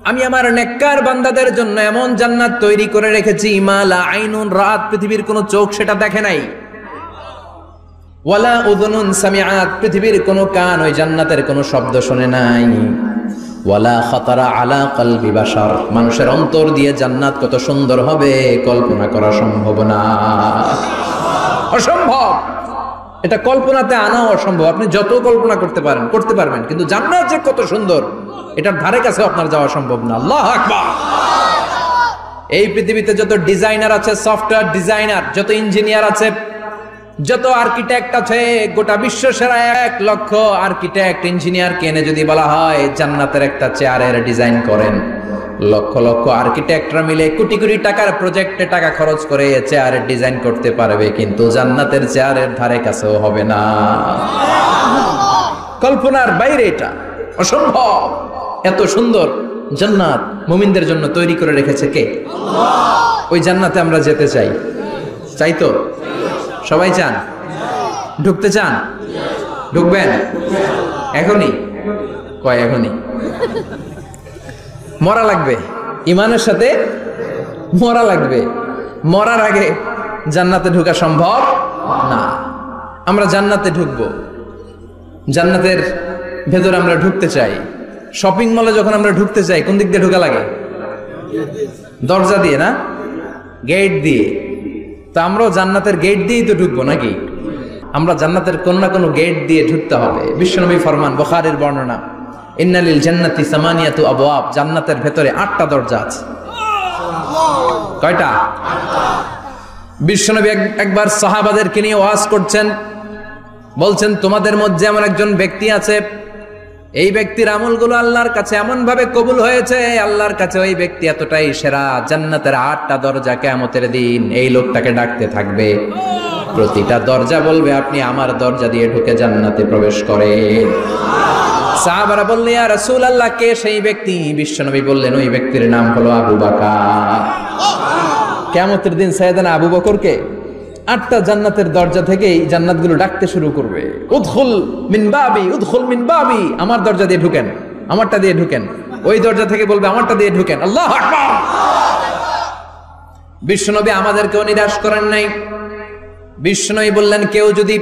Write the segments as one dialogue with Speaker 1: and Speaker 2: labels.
Speaker 1: আমি আমার নেককার বান্দাদের জন্য এমন জান্নাত তৈরি করে রেখেছি মা লা আইনুন রাত, পৃথিবীর কোনো চোখ সেটা দেখে নাই, ওয়ালা উযুনুন সামিআত, পৃথিবীর কোনো কান ওই জান্নাতের কোনো শব্দ শুনে নাই, ওয়ালা খাতারা আলা কলবি বাশার, মানুষের অন্তর দিয়ে জান্নাত কত সুন্দর হবে কল্পনা করা সম্ভব না, অসম্ভব। এটা কল্পনাতে আনাও অসম্ভব। আপনি যত কল্পনা করতে পারবেন, কিন্তু জান্নাত যে কত সুন্দর এটার ধারে কাছে আপনার যাওয়া সম্ভব না। আল্লাহু আকবার। এই পৃথিবীতে যত ডিজাইনার আছে, সফটওয়্যার ডিজাইনার, যত ইঞ্জিনিয়ার আছে, যত আর্কিটেক্ট আছে, গোটা বিশ্ব সেরা 1 লক্ষ আর্কিটেক্ট ইঞ্জিনিয়ারকে এনে যদি বলা হয় জান্নাতের একটা চেয়ারের ডিজাইন করেন, লক্ষ লক্ষ আর্কিটেক্টরা মিলে কোটি কোটি টাকার প্রজেক্টে টাকা খরচ করে চেয়ারের ডিজাইন করতে পারবে, কিন্তু জান্নাতের চেয়ারের ধারে কাছেও হবে না। কল্পনার বাইরে, এটা অসম্ভব। এত সুন্দর জান্নাত মুমিনদের জন্য তৈরি করে রেখেছে কে? আল্লাহ। ওই জান্নাতে আমরা যেতে চাই, চাই তো? সবাই চান? ঢুকতে চান? ঢুকবেন এখনই? কয় এখনই? মরা লাগবে, ইমানের সাথে মরা লাগবে। মরার আগে জান্নাতে ঢোকা সম্ভব না। আমরা জান্নাতে ঢুকবো, জান্নাতের ভেতরে আমরা ঢুকতে চাই। শপিং মলে যখন আমরা ঢুকতে চাই কোন দিক দিয়ে ঢোকা লাগে? দরজা দিয়ে না, গেট দিয়ে। তো আমরাও জান্নাতের গেট দিয়েই তো ঢুকবো নাকি? আমরা জান্নাতের কোনো না কোনো গেট দিয়ে ঢুকতে হবে। বিশ্বনবী ফরমান, বুখারীর বর্ণনা, ইন্নালিল জান্নাতি সামানিয়াতু আবওয়াব, জান্নাতের ভেতরে 8টা দরজা আছে। কয়টা? বিশ্বনবী একবার সাহাবাদেরকে নিয়ে ওয়াজ করছেন, বলছেন তোমাদের মধ্যে এমন একজন ব্যক্তি আছে, এই ব্যক্তির আমলগুলো আল্লাহর কাছে এমন ভাবে কবুল হয়েছে, আল্লাহর কাছে ওই ব্যক্তি এতটাই সেরা, জান্নাতের 8টা দরজা কিয়ামতের দিন এই লোকটাকে ডাকতে থাকবে। প্রতিটা দরজা বলবে আপনি আমার দরজা দিয়ে ঢুকে জান্নাতে প্রবেশ করেন। সাহাবারা বললেন, ইয়া রাসূলুল্লাহ, কে সেই ব্যক্তি? বিশ্বনবী বললেন, ওই ব্যক্তির নাম হলো আবু বকর। কিয়ামতের দিন সাইয়েদনা আবু বকরকে 8টা জান্নাতের দরজা থেকেই জান্নাতগুলো ডাকতে শুরু করবে, উদখুল মিন বাবি, উদখুল মিন বাবি, আমার দরজা দিয়ে ঢুকেন, আমারটা দিয়ে ঢুকেন। ওই দরজা থেকে বলবে আমারটা দিয়ে ঢুকেন। আল্লাহু আকবার। বিশ্বনবী আমাদেরকেও নিরাশ করেন নাই। বিশ্বনবী বললেন, কেউ যদি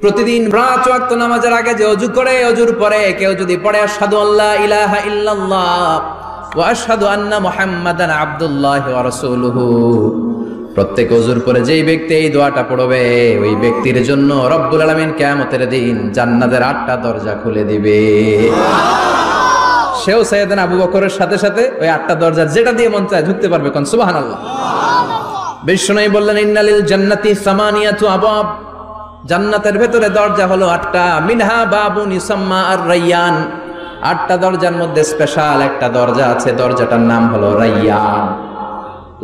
Speaker 1: প্রতিদিন 5 ওয়াক্ত নামাজের আগে যে ওযু করে, ওযুর পরে কেউ যদি পড়ে আশহাদু আল্লা ইলাহা ইল্লাল্লাহ ওয়া আশহাদু আন্না মুহাম্মাদান আবদুল্লাহি ওয়া রাসূলুহু, প্রত্যেক ওযুর পরে যেই ব্যক্তি এই দোয়াটা পড়বে, ওই ব্যক্তির জন্য রব্বুল আলামিন কিয়ামতের দিন জান্নাতের 8টা দরজা খুলে দিবে। সেও সাইয়েদনা আবু বকরের সাথে সাথে ওই 8টা দরজার যেটা দিয়ে মন চায় ঢুকতে পারবে। কোন সুবহানাল্লাহ। বিশ্বনবী বললেন, ইন্নালিল জান্নাতি সামানিয়াতু আবওয়াব, জান্নাতের ভেতরে দরজা হলো 8টা, মিনহা বাবুন ইউসাম্মা আর-রায়্যান, 8টা দরজার মধ্যে স্পেশাল একটা দরজা আছে, দরজাটার নাম হলো রায়্যান।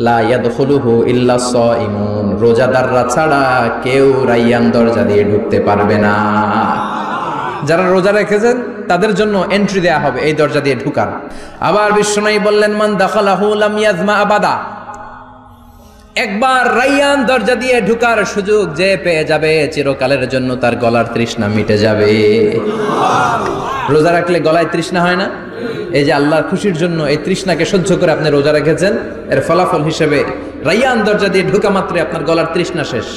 Speaker 1: লা ইয়াদখুলুহু ইল্লা সাইমুন, রোজাদাররা ছাড়া কেউ রায়্যান দরজা দিয়ে ঢুকতে পারবে না। যারা রোজা রেখেছেন তাদের জন্য এন্ট্রি দেয়া হবে এই দরজা দিয়ে ঢুকার। আবার বিশ্বনবী বললেন, মান দাখালাহু লাম ইয়াজমা আবাদা, একবার রায়্যান দরজা দিয়ে ঢুকার সুযোগ যে পেয়ে যাবে, চিরকালের জন্য তার গলার তৃষ্ণা মিটে যাবে। রোজা রাখলে গলায় তৃষ্ণা হয় না? এই যে আল্লাহর খুশির জন্য এই তৃষ্ণাকে সহ্য করে আপনি রোজা রেখেছেন, এর ফলাফল হিসেবে রায়্যান দরজা দিয়ে ঢোকা মাত্রই আপনার গলার তৃষ্ণা শেষ।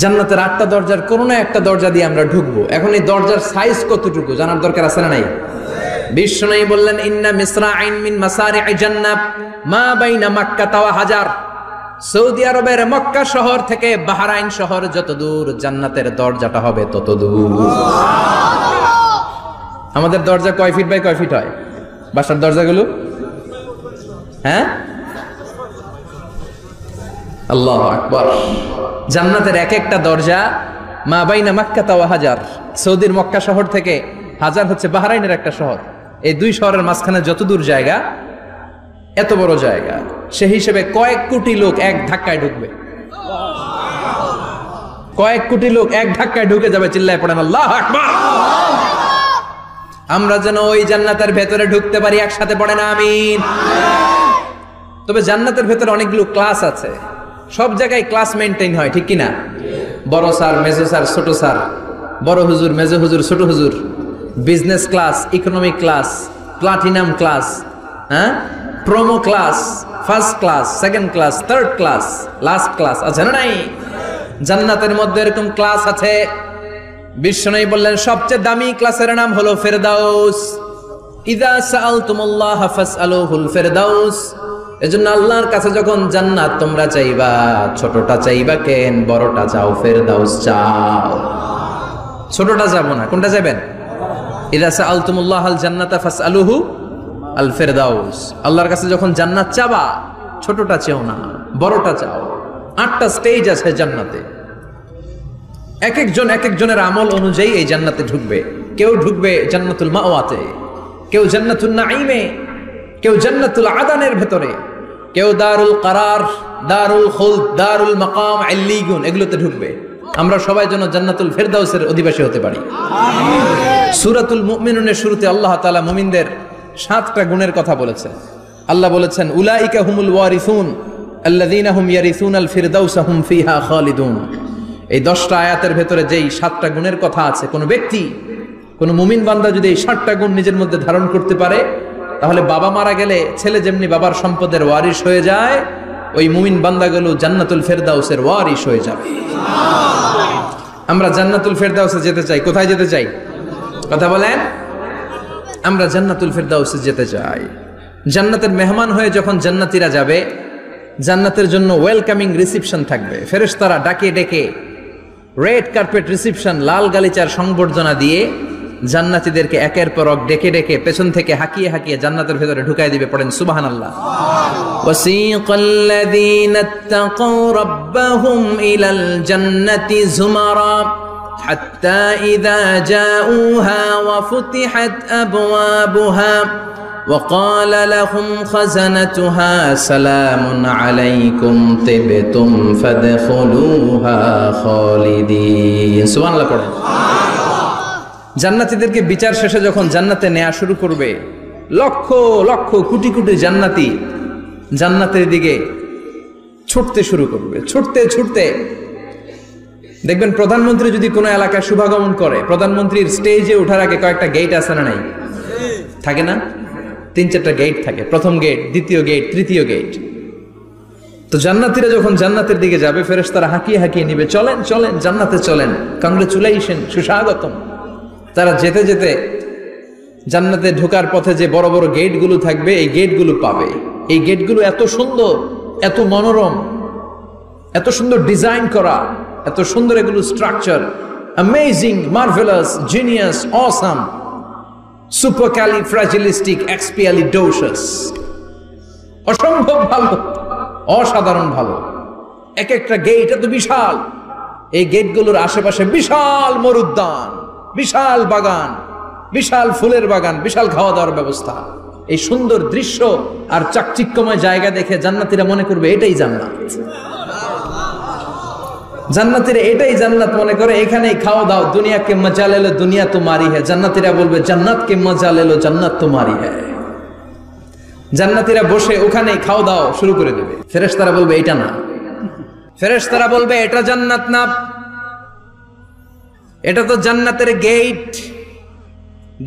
Speaker 1: জান্নাতের 8টা দরজার কোনো না একটা দরজা দিয়ে আমরা ঢুকবো। এখন এই দরজার সাইজ কতটুকু জানার দরকার আছে না নাই? বিশ্বনবী বললেন, ইন্না মিসরাইন মিন মাসারি'i জান্নাহ মা বাইনা মাক্কা ওয়া হাজার, সৌদি আরবের মক্কা শহর থেকে বাহরাইন শহর যত দূর, জান্নাতের দরজাটা হবে তত দূর। আমাদের দরজা কয় ফিট বাই কয় ফিট হয় বাসার দরজাগুলো? হ্যাঁ, আল্লাহু আকবার। জান্নাতের এক একটা দরজা মা বাইনা মাক্কা ওয়া হাজার, সৌদির মক্কা শহর থেকে হাজার হচ্ছে বাহরাইনের একটা শহর, এই 2 শহরের মাঝখানে যত দূর জায়গা, এত বড় জায়গা, সে হিসেবে কয়েক কোটি লোক এক ধাক্কায় ঢুকবে। কয়েক কোটি লোক এক ধাক্কায় ঢুকে যাবে। চিল্লায় পড়েন আল্লাহু আকবার। আমরা যেন ওই জান্নাতের ভেতরে ঢুকতে পারি, একসাথে পড়েন আমিন। তবে জান্নাতের ভেতরে অনেকগুলো ক্লাস আছে, সব জায়গায় ক্লাস মেইনটেইন হয়, ঠিক কিনা? বড় স্যার, মেজো স্যার, ছোট স্যার, বড় হুজুর, মেজো হুজুর, ছোট হুজুর, business class, economic class, platinum class, হ্যাঁ, promo class, first class, second class, third class, last class আছে না নাই? জান্নাতের মধ্যে এরকম ক্লাস আছে। বিশ্বনবী বললেন সবচেয়ে দামি ক্লাসের নাম হলো ফেরদাউস। ইযা সাআলতুমুল্লাহ ফাসআলুহুল ফেরদাউস। এজন্য আল্লাহর কাছে যখন জান্নাত তোমরা চাইবা, ছোটটা চাইবা কেন, বড়টা চাও, ফেরদাউস চাও। ছোটটা যাবো না, কোনটা যাবেন? ইযা সাআলতুমুল্লাহ আল জান্নাতা ফাসআলুহু আল ফেরদাউস। আল্লাহর কাছে যখন জান্নাত চাবা, ছোটটা চাও না, বড়টা চাও। 8টা স্টেজ আছে জান্নাতে। এক একজনের আমল অনুযায়ী এই জান্নাতে ঢুকবে। কেউ ঢুকবে জান্নাতুল মাওয়াতে, কেউ জান্নাতুল নাঈমে, কেউ জান্নাতুল আদানের ভেতরে, কেউ দারুল কারার, দারুল খুলদ, দারুল মাকাম, আল্লিগুন, এগুলোতে ঢুকবে। আমরা সবাই যেন জান্নাতুল ফেরদাউসের অধিবাসী হতে পারি। সূরাতুল মুমিনুনের শুরুতে আল্লাহ তাআলা মুমিনদের 7টা গুণের কথা বলেছেন। আল্লাহ বলেছেন উলাইকা হুমুল ওয়ারিসুন আল্লাযীনা হুম ইয়ারিসুনাল ফিরদাউসা হুম ফিহা খালিদুন। এই 10টা আয়াতের ভেতরে যেই 7টা গুণের কথা আছে, কোন ব্যক্তি, কোন মুমিন বান্দা যদি এই 7টা গুণ নিজের মধ্যে ধারণ করতে পারে, তাহলে বাবা মারা গেলে ছেলে যেমনি বাবার সম্পদের ওয়ারিশ হয়ে যায়, ওই মুমিন বান্দাগুলো জান্নাতুল ফেরদাউসের ওয়ারিশ হয়ে যাবে। আমরা জান্নাতুল ফেরদাউসে যেতে চাই। কোথায় যেতে চাই? কথা বলেন। আমরা জান্নাতুল ফেরদাউসে যেতে চাই। জান্নাতের মেহমান হয়ে যখন জান্নাতীরা যাবে, জান্নাতের জন্য ওয়েলকামিং রিসিপশন থাকবে। ফেরেশতারা ডাকে ডেকে রেড কার্পেট রিসিপশন, লাল গালিচার সংবর্ধনা দিয়ে জান্নাতীদেরকে একের পর এক ডেকে ডেকে পেছন থেকে হাঁকিয়ে হাঁকিয়ে জান্নাতের ভেতরে ঢুকাই দিবে। পড়েন সুবহানাল্লাহ। ওয়াসিকাল্লাযীনা ইত্তাকাউ রাব্বাহুম ইলাল জান্নাতি যুমারা হাত্তা ইযা জাউহা ওয়া ফুতিহাত আবওয়াবুহা وقال لهم خزنتها سلام عليكم طبتم فادخلوها خالدين। সুবহানাল্লাহ পড়েন। জান্নাতীদেরকে বিচার শেষে যখন জান্নাতে নেওয়া শুরু করবে, লক্ষ লক্ষ কোটি কোটি জান্নাতি জান্নাতের দিকে ছুটতে শুরু করবে। ছুটতে ছুটতে দেখবেন প্রধানমন্ত্রী যদি কোনো এলাকায় শুভাগমন করে, প্রধানমন্ত্রীর স্টেজে ওঠার আগে কয়েকটা গেট আছে না নাই? থাকে না? 3-4টা গেট থাকে। প্রথম গেট, দ্বিতীয় গেট, তৃতীয় গেট। তো জান্নাতীরা যখন জান্নাতের দিকে যাবে, ফেরেশতারা হাঁকিয়ে হাঁকিয়ে নিবে, চলেন চলেন জান্নাতে চলেন, কংগ্রেচুলেশন, সুস্বাগতম। তারা যেতে যেতে জান্নাতে ঢোকার পথে যে বড় বড় গেটগুলো থাকবে, এই গেটগুলো পাবে। এই গেটগুলো এত সুন্দর, এত মনোরম, এত সুন্দর ডিজাইন করা, এত সুন্দর এগুলো structure, amazing, marvellous, genius, awesome, supercalifragilisticexpialidocious, অসম্ভব ভালো, অসাধারণ ভালো। এক একটা গেট এত বিশাল। এই গেটগুলোর আশেপাশে বিশাল মরুদ্যান, বিশাল বাগান, বিশাল ফুলের বাগান, বিশাল খাওয়া দাওয়ার ব্যবস্থা। এই সুন্দর দৃশ্য আর চাকচিক্যময় জায়গা দেখে জান্নাতীরা মনে করবে এটাই জান্নাত। জান্নাতীরা এটাই জান্নাত মনে করে, এখানেই খাওয়া দাও। দুনিয়া কে মজা লে লো দুনিয়া তোমারি হ্যায়। জান্নাতীরা বলবে জান্নাত কে মজা লে লো জান্নাত তোমারি হ্যায়। জান্নাতীরা বসে ওখানেই খাওয়া দাও শুরু করে দেবে। ফেরেশতারা বলবে এটা না, ফেরেশতারা বলবে এটা জান্নাত না, এটা তো জান্নাতের গেট।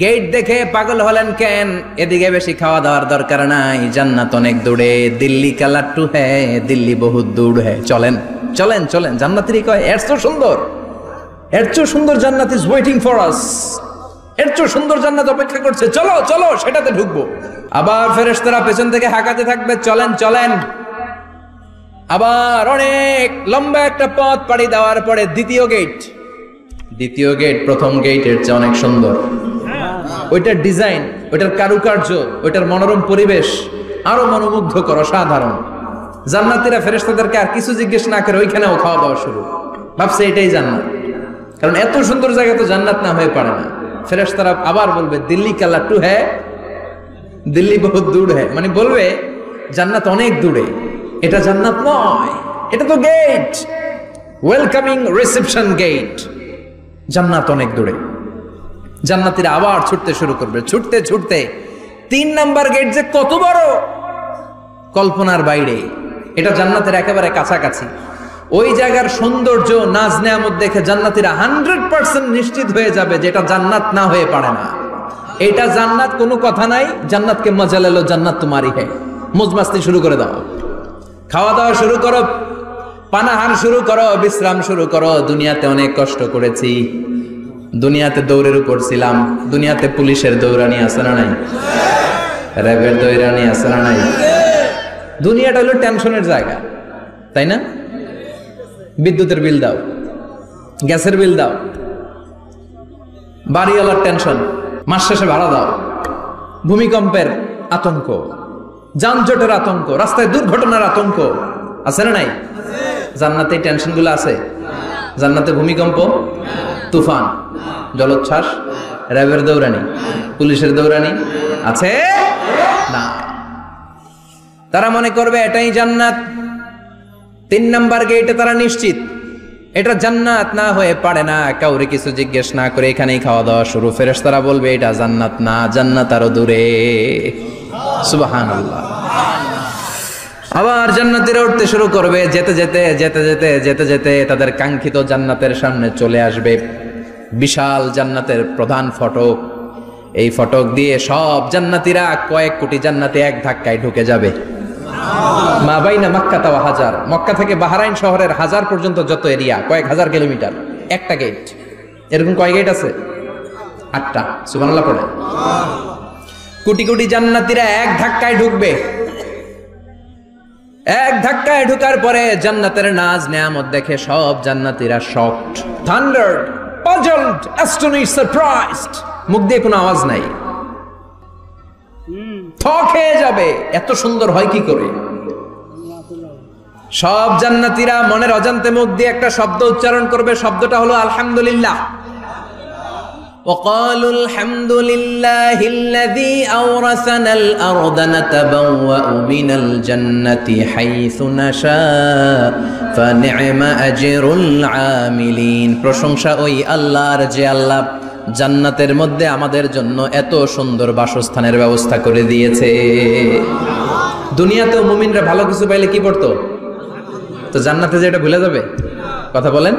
Speaker 1: গেট দেখে পাগল হলেন কেন? এদিকে বেশি খাওয়া দাওয়ার দরকার নাই, জান্নাত অনেক দূরে। দিল্লি কা লাট্টু হ্যায়, দিল্লি বহুত দূর হ্যায়। চলেন চলেন চলেন। জান্নাতেরই কয় এর চেয়ে সুন্দর, এর চেয়ে সুন্দর জান্নাত ইজ ওয়েটিং ফর আস। এর চেয়ে সুন্দর জান্নাত অপেক্ষা করছে, চলো চলো সেটাতে ঢুকবো। আবার ফেরেশতারা পেছন থেকে হাঁকাতে থাকবে, চলেন চলেন। আবার অনেক লম্বা একটা পথ পাড়ি দেওয়ার পরে দ্বিতীয় গেট। দ্বিতীয় গেট প্রথম গেটের চেয়ে অনেক সুন্দর। ওইটার ডিজাইন, ওইটার কারুকার্য, ওইটার মনোরম পরিবেশ আরো মনোমুগ্ধকর, অসাধারণ। জান্নাতীরা ফেরেশতাদেরকে আর কিছু জিজ্ঞেস না করে ওইখানেও খাওয়া দাওয়া শুরু। ভাবছে এটাই জান্নাত, কারণ এত সুন্দর জায়গা তো জান্নাত না হয়ে পারে না। ফেরেশতারা আবার বলবে দিল্লি কা লাট্টু হ্যায়, দিল্লি বহুত দূর হ্যায়। মানে বলবে জান্নাত অনেক দূরে, এটা জান্নাত নয়, এটা তো গেট, ওয়েলকামিং রিসেপশন গেট। জান্নাত অনেক দূরে। জান্নাতীরা আবার ছুটতে শুরু করবে। ছুটতে ছুটতে 3 নাম্বার গেট যে কত বড়, কল্পনার বাইরে। এটা জান্নাতের একেবারে কাছাকাছি। ওই জায়গার সৌন্দর্য নাজ নেয়ামত দেখে জান্নাতীরা 100% নিশ্চিত হয়ে যাবে যে এটা জান্নাত না হয়ে পারে না। এটা জান্নাত, কোনো কথা নাই। জান্নাতকে মজা লেলো, জান্নাত তোমারই है। মজমাস্তি শুরু করে দাও, খাওয়া দাওয়া শুরু করো, পানাহার শুরু করো, বিশ্রাম শুরু করো। দুনিয়াতে অনেক কষ্ট করেছি, দুনিয়াতে দৌড়ের উপর ছিলাম, দুনিয়াতে পুলিশের দৌড়ানি আছে না নাই, র্যাবের দৌড়ানি আছে না নাই। দুনিয়াটা হলো টেনশনের জায়গা, তাই না? বিদ্যুতের বিল দাও, গ্যাসের বিল দাও, বাড়িওয়ালার টেনশন, মাস শেষে ভাড়া দাও, ভূমিকম্পের আতঙ্ক, যানজটের আতঙ্ক, রাস্তায় দুর্ঘটনার আতঙ্ক আছে না নাই? জান্নাতে টেনশন গুলো আছে? জান্নাতে ভূমিকম্প, তুফান, জলোচ্ছ্বাস, র্যাবের দৌড়ানি, পুলিশের দৌড়ানি আছে না। তারা মনে করবে এটাই জান্নাত। 3 নাম্বার গেটে তারা নিশ্চিত এটা জান্নাত না হয়ে পারে না। কাউরে কিছু জিজ্ঞেস না করে এখানেই খাওয়া দাওয়া শুরু। ফেরেশতারা বলবে এটা জান্নাত না, জান্নাত আরো দূরে। সুবহানাল্লাহ। আবার জান্নাতীরা উঠতে শুরু করবে। যেতে যেতে যেতে যেতে যেতে যেতে তাদের কাঙ্ক্ষিত জান্নাতের সামনে চলে আসবে। বিশাল জান্নাতের প্রধান ফটক। এই ফটক দিয়ে সব জান্নাতীরা, কয়েক কোটি জান্নাতি এক ধাক্কায় ঢুকে যাবে। মা বাইনা মক্কা ওয়া হাজার, মক্কা থেকে বাহরাইন শহরের হাজার পর্যন্ত যত এরিয়া, কয়েক হাজার কিলোমিটার, একটা গেট। এরকম কয় গেট আছে? 8টা। সুবহানাল্লাহ পড়ে। কোটি কোটি জান্নাতীরা এক ধাক্কায় ঢুকবে। এক ধাক্কায় ঢুকার পরে জান্নাতের নাজ নেয়ামত দেখে সব জান্নাতীরা শকড, থান্ডার্ড, পাজলড, অ্যাস্টনিশড, সারপ্রাইজড। মুখ দিয়ে কোনো আওয়াজ নাই, থক হয়ে যাবে। এত সুন্দর হয় কি করে? সব জান্নাতীরা মনের অজান্তে মুখ দিয়ে একটা শব্দ উচ্চারণ করবে। শব্দটা হলো আলহামদুলিল্লাহ। وقالوا الحمد لله الذي أورثنا الأرض نتبوأ من الجنة حيث نشاء فنعم أجر العاملين। প্রশংসা ওই আল্লাহর যে আল্লাহ জান্নাতের মধ্যে আমাদের জন্য এত সুন্দর বাসস্থানের ব্যবস্থা করে দিয়েছে। দুনিয়াতেও মুমিনরা ভালো কিছু পাইলে কি করতো? তো জান্নাতে যে এটা ভুলে যাবে? কথা বলেন।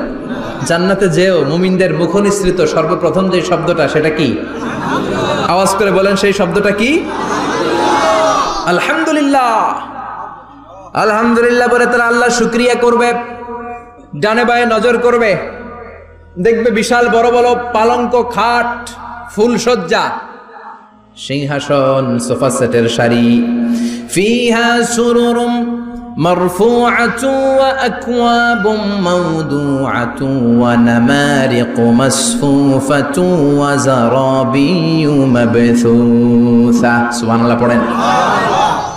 Speaker 1: জান্নাতে যেও মুমিনদের মুখনিসৃত সর্বপ্রথম যে শব্দটা, সেটা কি? আওয়াজ করে বলেন, সেই শব্দটা কি? আলহামদুলিল্লাহ। আলহামদুলিল্লাহ বলে তারা আল্লাহ শুকরিয়া করবে। ডানে বায়ে নজর করবে, দেখবে বিশাল বড় বড় পালঙ্ক, খাট, ফুলসজ্জা, সিংহাসন, সোফা সেটের সারি। ফিহা সুরুরুম মারফুআতু ওয়া আকওয়াবুম মাওদুআতু ওয়া নামারিকু মাসফুফাতু ওয়া যারাবিয়্যু মাবথুসা। সুবহানাল্লাহ পড়েন।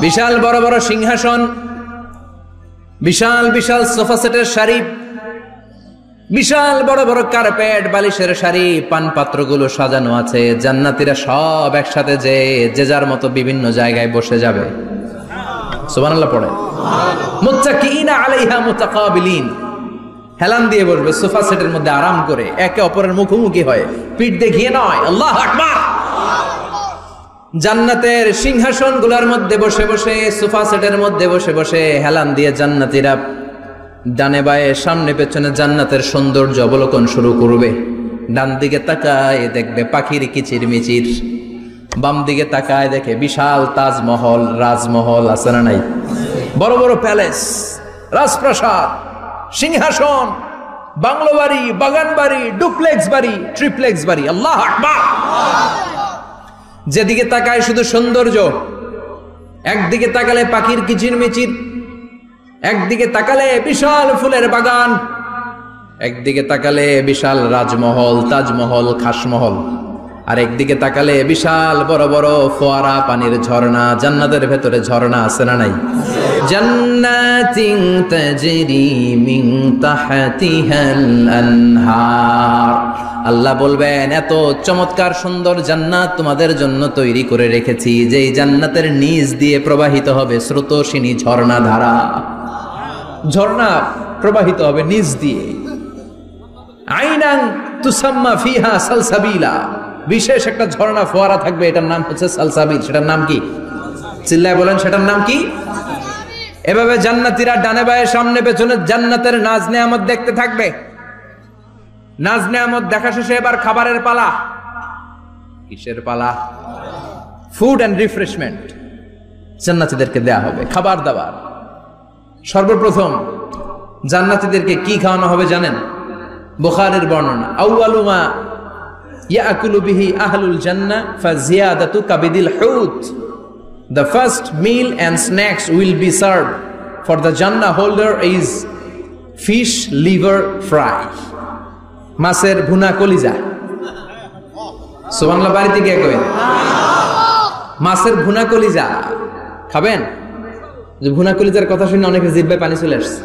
Speaker 1: বিশাল বড় বড় সিংহাসন, বিশাল বিশাল সোফা সেটের সারি, বিশাল বড় বড় কার্পেট, বালিশের সারি, পানপাত্রগুলো সাজানো আছে। জান্নাতীরা সব একসাথে যে যার মতো বিভিন্ন জায়গায় বসে যাবে। সুবহানাল্লাহ পড়ে। মুত্তাকিইনা আলাইহা মুতাকাবিলিন, হেলান দিয়ে বসবে সোফা সেটের মধ্যে আরাম করে, একে অপরের মুখোমুখি হয়ে, পিঠ দেখিয়ে নয়। আল্লাহু আকবার। জান্নাতের সিংহাসনগুলোর মধ্যে বসে বসে, সোফা সেটের মধ্যে বসে বসে হেলান দিয়ে জান্নাতীরা ডানে বায়ে সামনে পেছনে জান্নাতের সৌন্দর্য অবলোকন শুরু করবে। ডান দিকে তাকায় দেখবে পাখির কিচির মিচির, বাম দিকে তাকায় দেখে বিশাল তাজমহল, রাজমহল আছে না নাই? বড় বড় প্যালেস, রাজপ্রাসাদ, সিংহাসন, বাংলো বাড়ি, বাগান বাড়ি, ডুপ্লেক্স বাড়ি, ট্রিপ্লেক্স বাড়ি। আল্লাহু আকবার। যেদিকে তাকায় শুধু সৌন্দর্য। একদিকে তাকালে পাখির কিচির মিচির, একদিকে তাকালে বিশাল ফুলের বাগান, একদিকে তাকালে বিশাল রাজমহল, তাজমহল, খাসমহল, আর একদিকে তাকালে বিশাল বড় বড় ফোয়ারা, পানির ঝর্ণা। জান্নাতের ভেতরে ঝর্ণা আছে না নাই? জান্নাতিন তাজরি মিন তাহতিহাল আনহার। আল্লাহ বলবেন, এত চমৎকার সুন্দর জান্নাত তোমাদের জন্য তৈরি করে রেখেছি, যেই জান্নাতের নিচ দিয়ে প্রবাহিত হবে স্রোতস্বিনী ঝর্ণা ধারা। ঝর্ণা প্রবাহিত হবে নিচ দিয়ে। আইনান তুসাম্মা ফিহা সালসাবিলা, বিশেষ একটা ঝর্ণা ফোয়ারা থাকবে, এটার নাম হচ্ছে সালসাবিল। সেটার নাম কি? চিল্লায় বলেন, সেটার নাম কি? এভাবে জান্নাতীরা ডানে বায়ে সামনে পেছনে জান্নাতের নাজ নেয়ামত দেখতে থাকবে। নাজ নেয়ামত দেখা শেষে এবার খাবারের পালা। কিসের পালা? ফুড এন্ড রিফ্রেশমেন্ট জান্নাতীদেরকে দেয়া হবে, খাবার দাবার। সর্বপ্রথম জান্নাতীদেরকে কি খাওয়ানো হবে জানেন? বুখারীর বর্ণনা, আউয়ালু মা ইয়াকুলু বিহি আহলুল জান্নাহ ফাজিয়াদাতু কাবিদিল হুত। The first meal and snacks will be served for the Jannah holder is fish liver fry. মাছের ভুনা কলিজা। সুবহানাল্লাহ, বাড়িতে গিয়ে কই মাছের ভুনা কলিজা খাবেন? যে ভুনা কলিজার কথা শুনে অনেকের জিহ্বায় পানি চলে আসছে।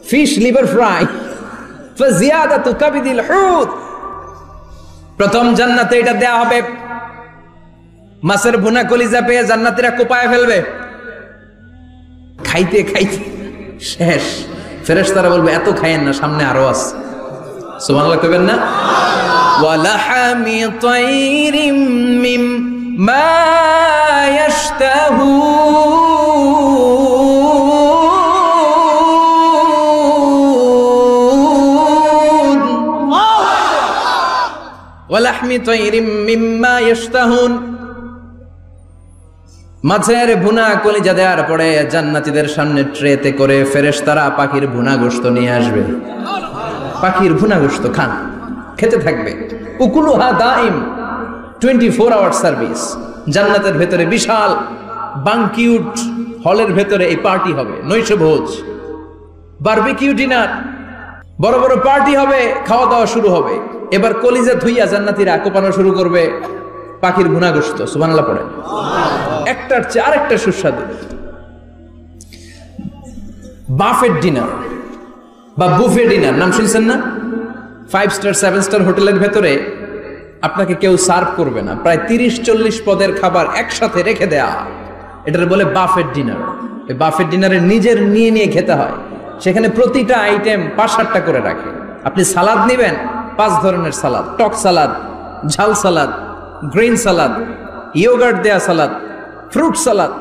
Speaker 1: ফিশ লিভার ফ্রাই ফাজিয়াদাতু কাবিদিল হুত। প্রথম জান্নাতে এটা দেয়া হবে। মাছের ভুনা কলিজা পেয়ে জান্নাতীরা কোপায় ফেলবে, খাইতে খাইতে শেষ। ফেরেশতারা বলবে এত খাইয়েন না, সামনে আরো আছে। সুবহানাল্লাহ কইবেন না? ওয়ালাহামি তাইরিম মিম্মা ইয়াশতাহুন। ওয়ালাহমি তাইরিম মিম্মা ইয়াশতাহুন। মাছের ভুনা কলিজা দেওয়ার পরে জান্নাতীদের সামনে ট্রেতে করে ফেরেশতারা পাখির ভুনা গোশত নিয়ে আসবে। পাখির ভুনা গোশত খান, খেতে থাকবে। উকুলুহা দাইম, 24 আওয়ার সার্ভিস। জান্নাতের ভেতরে বিশাল বানকিউট হলের ভেতরে এই পার্টি হবে, নৈশ ভোজ, বারবিকিউ ডিনার, বড় বড় পার্টি হবে, খাওয়া দাওয়া শুরু হবে। এবার কলিজা ধুইয়া জান্নাতীরা কোপানো শুরু করবে পাখির ভুনা গোশত। সুবহানাল্লাহ পড়ে। একটার চেয়ে আরেকটা সুস্বাদু। বাফেট ডিনার বা বুফে ডিনার নাম শুনছেন না? 5 স্টার 7 স্টার হোটেলের ভেতরে আপনাকে কেউ সার্ভ করবে না, প্রায় 30-40 পদের খাবার একসাথে রেখে দেয়া, এটার বলে বাফেট ডিনার। এই বাফেট ডিনারে নিজের নিয়ে নিয়ে খেতে হয়। সেখানে প্রতিটা আইটেম 5-7টা করে রাখে। আপনি সালাদ নেবেন, 5 ধরনের সালাদ, টক সালাদ, ঝাল সালাদ, গ্রিন সালাদ, ইয়োগার্ট দেয়া সালাদ, ফ্রুট সালাদ,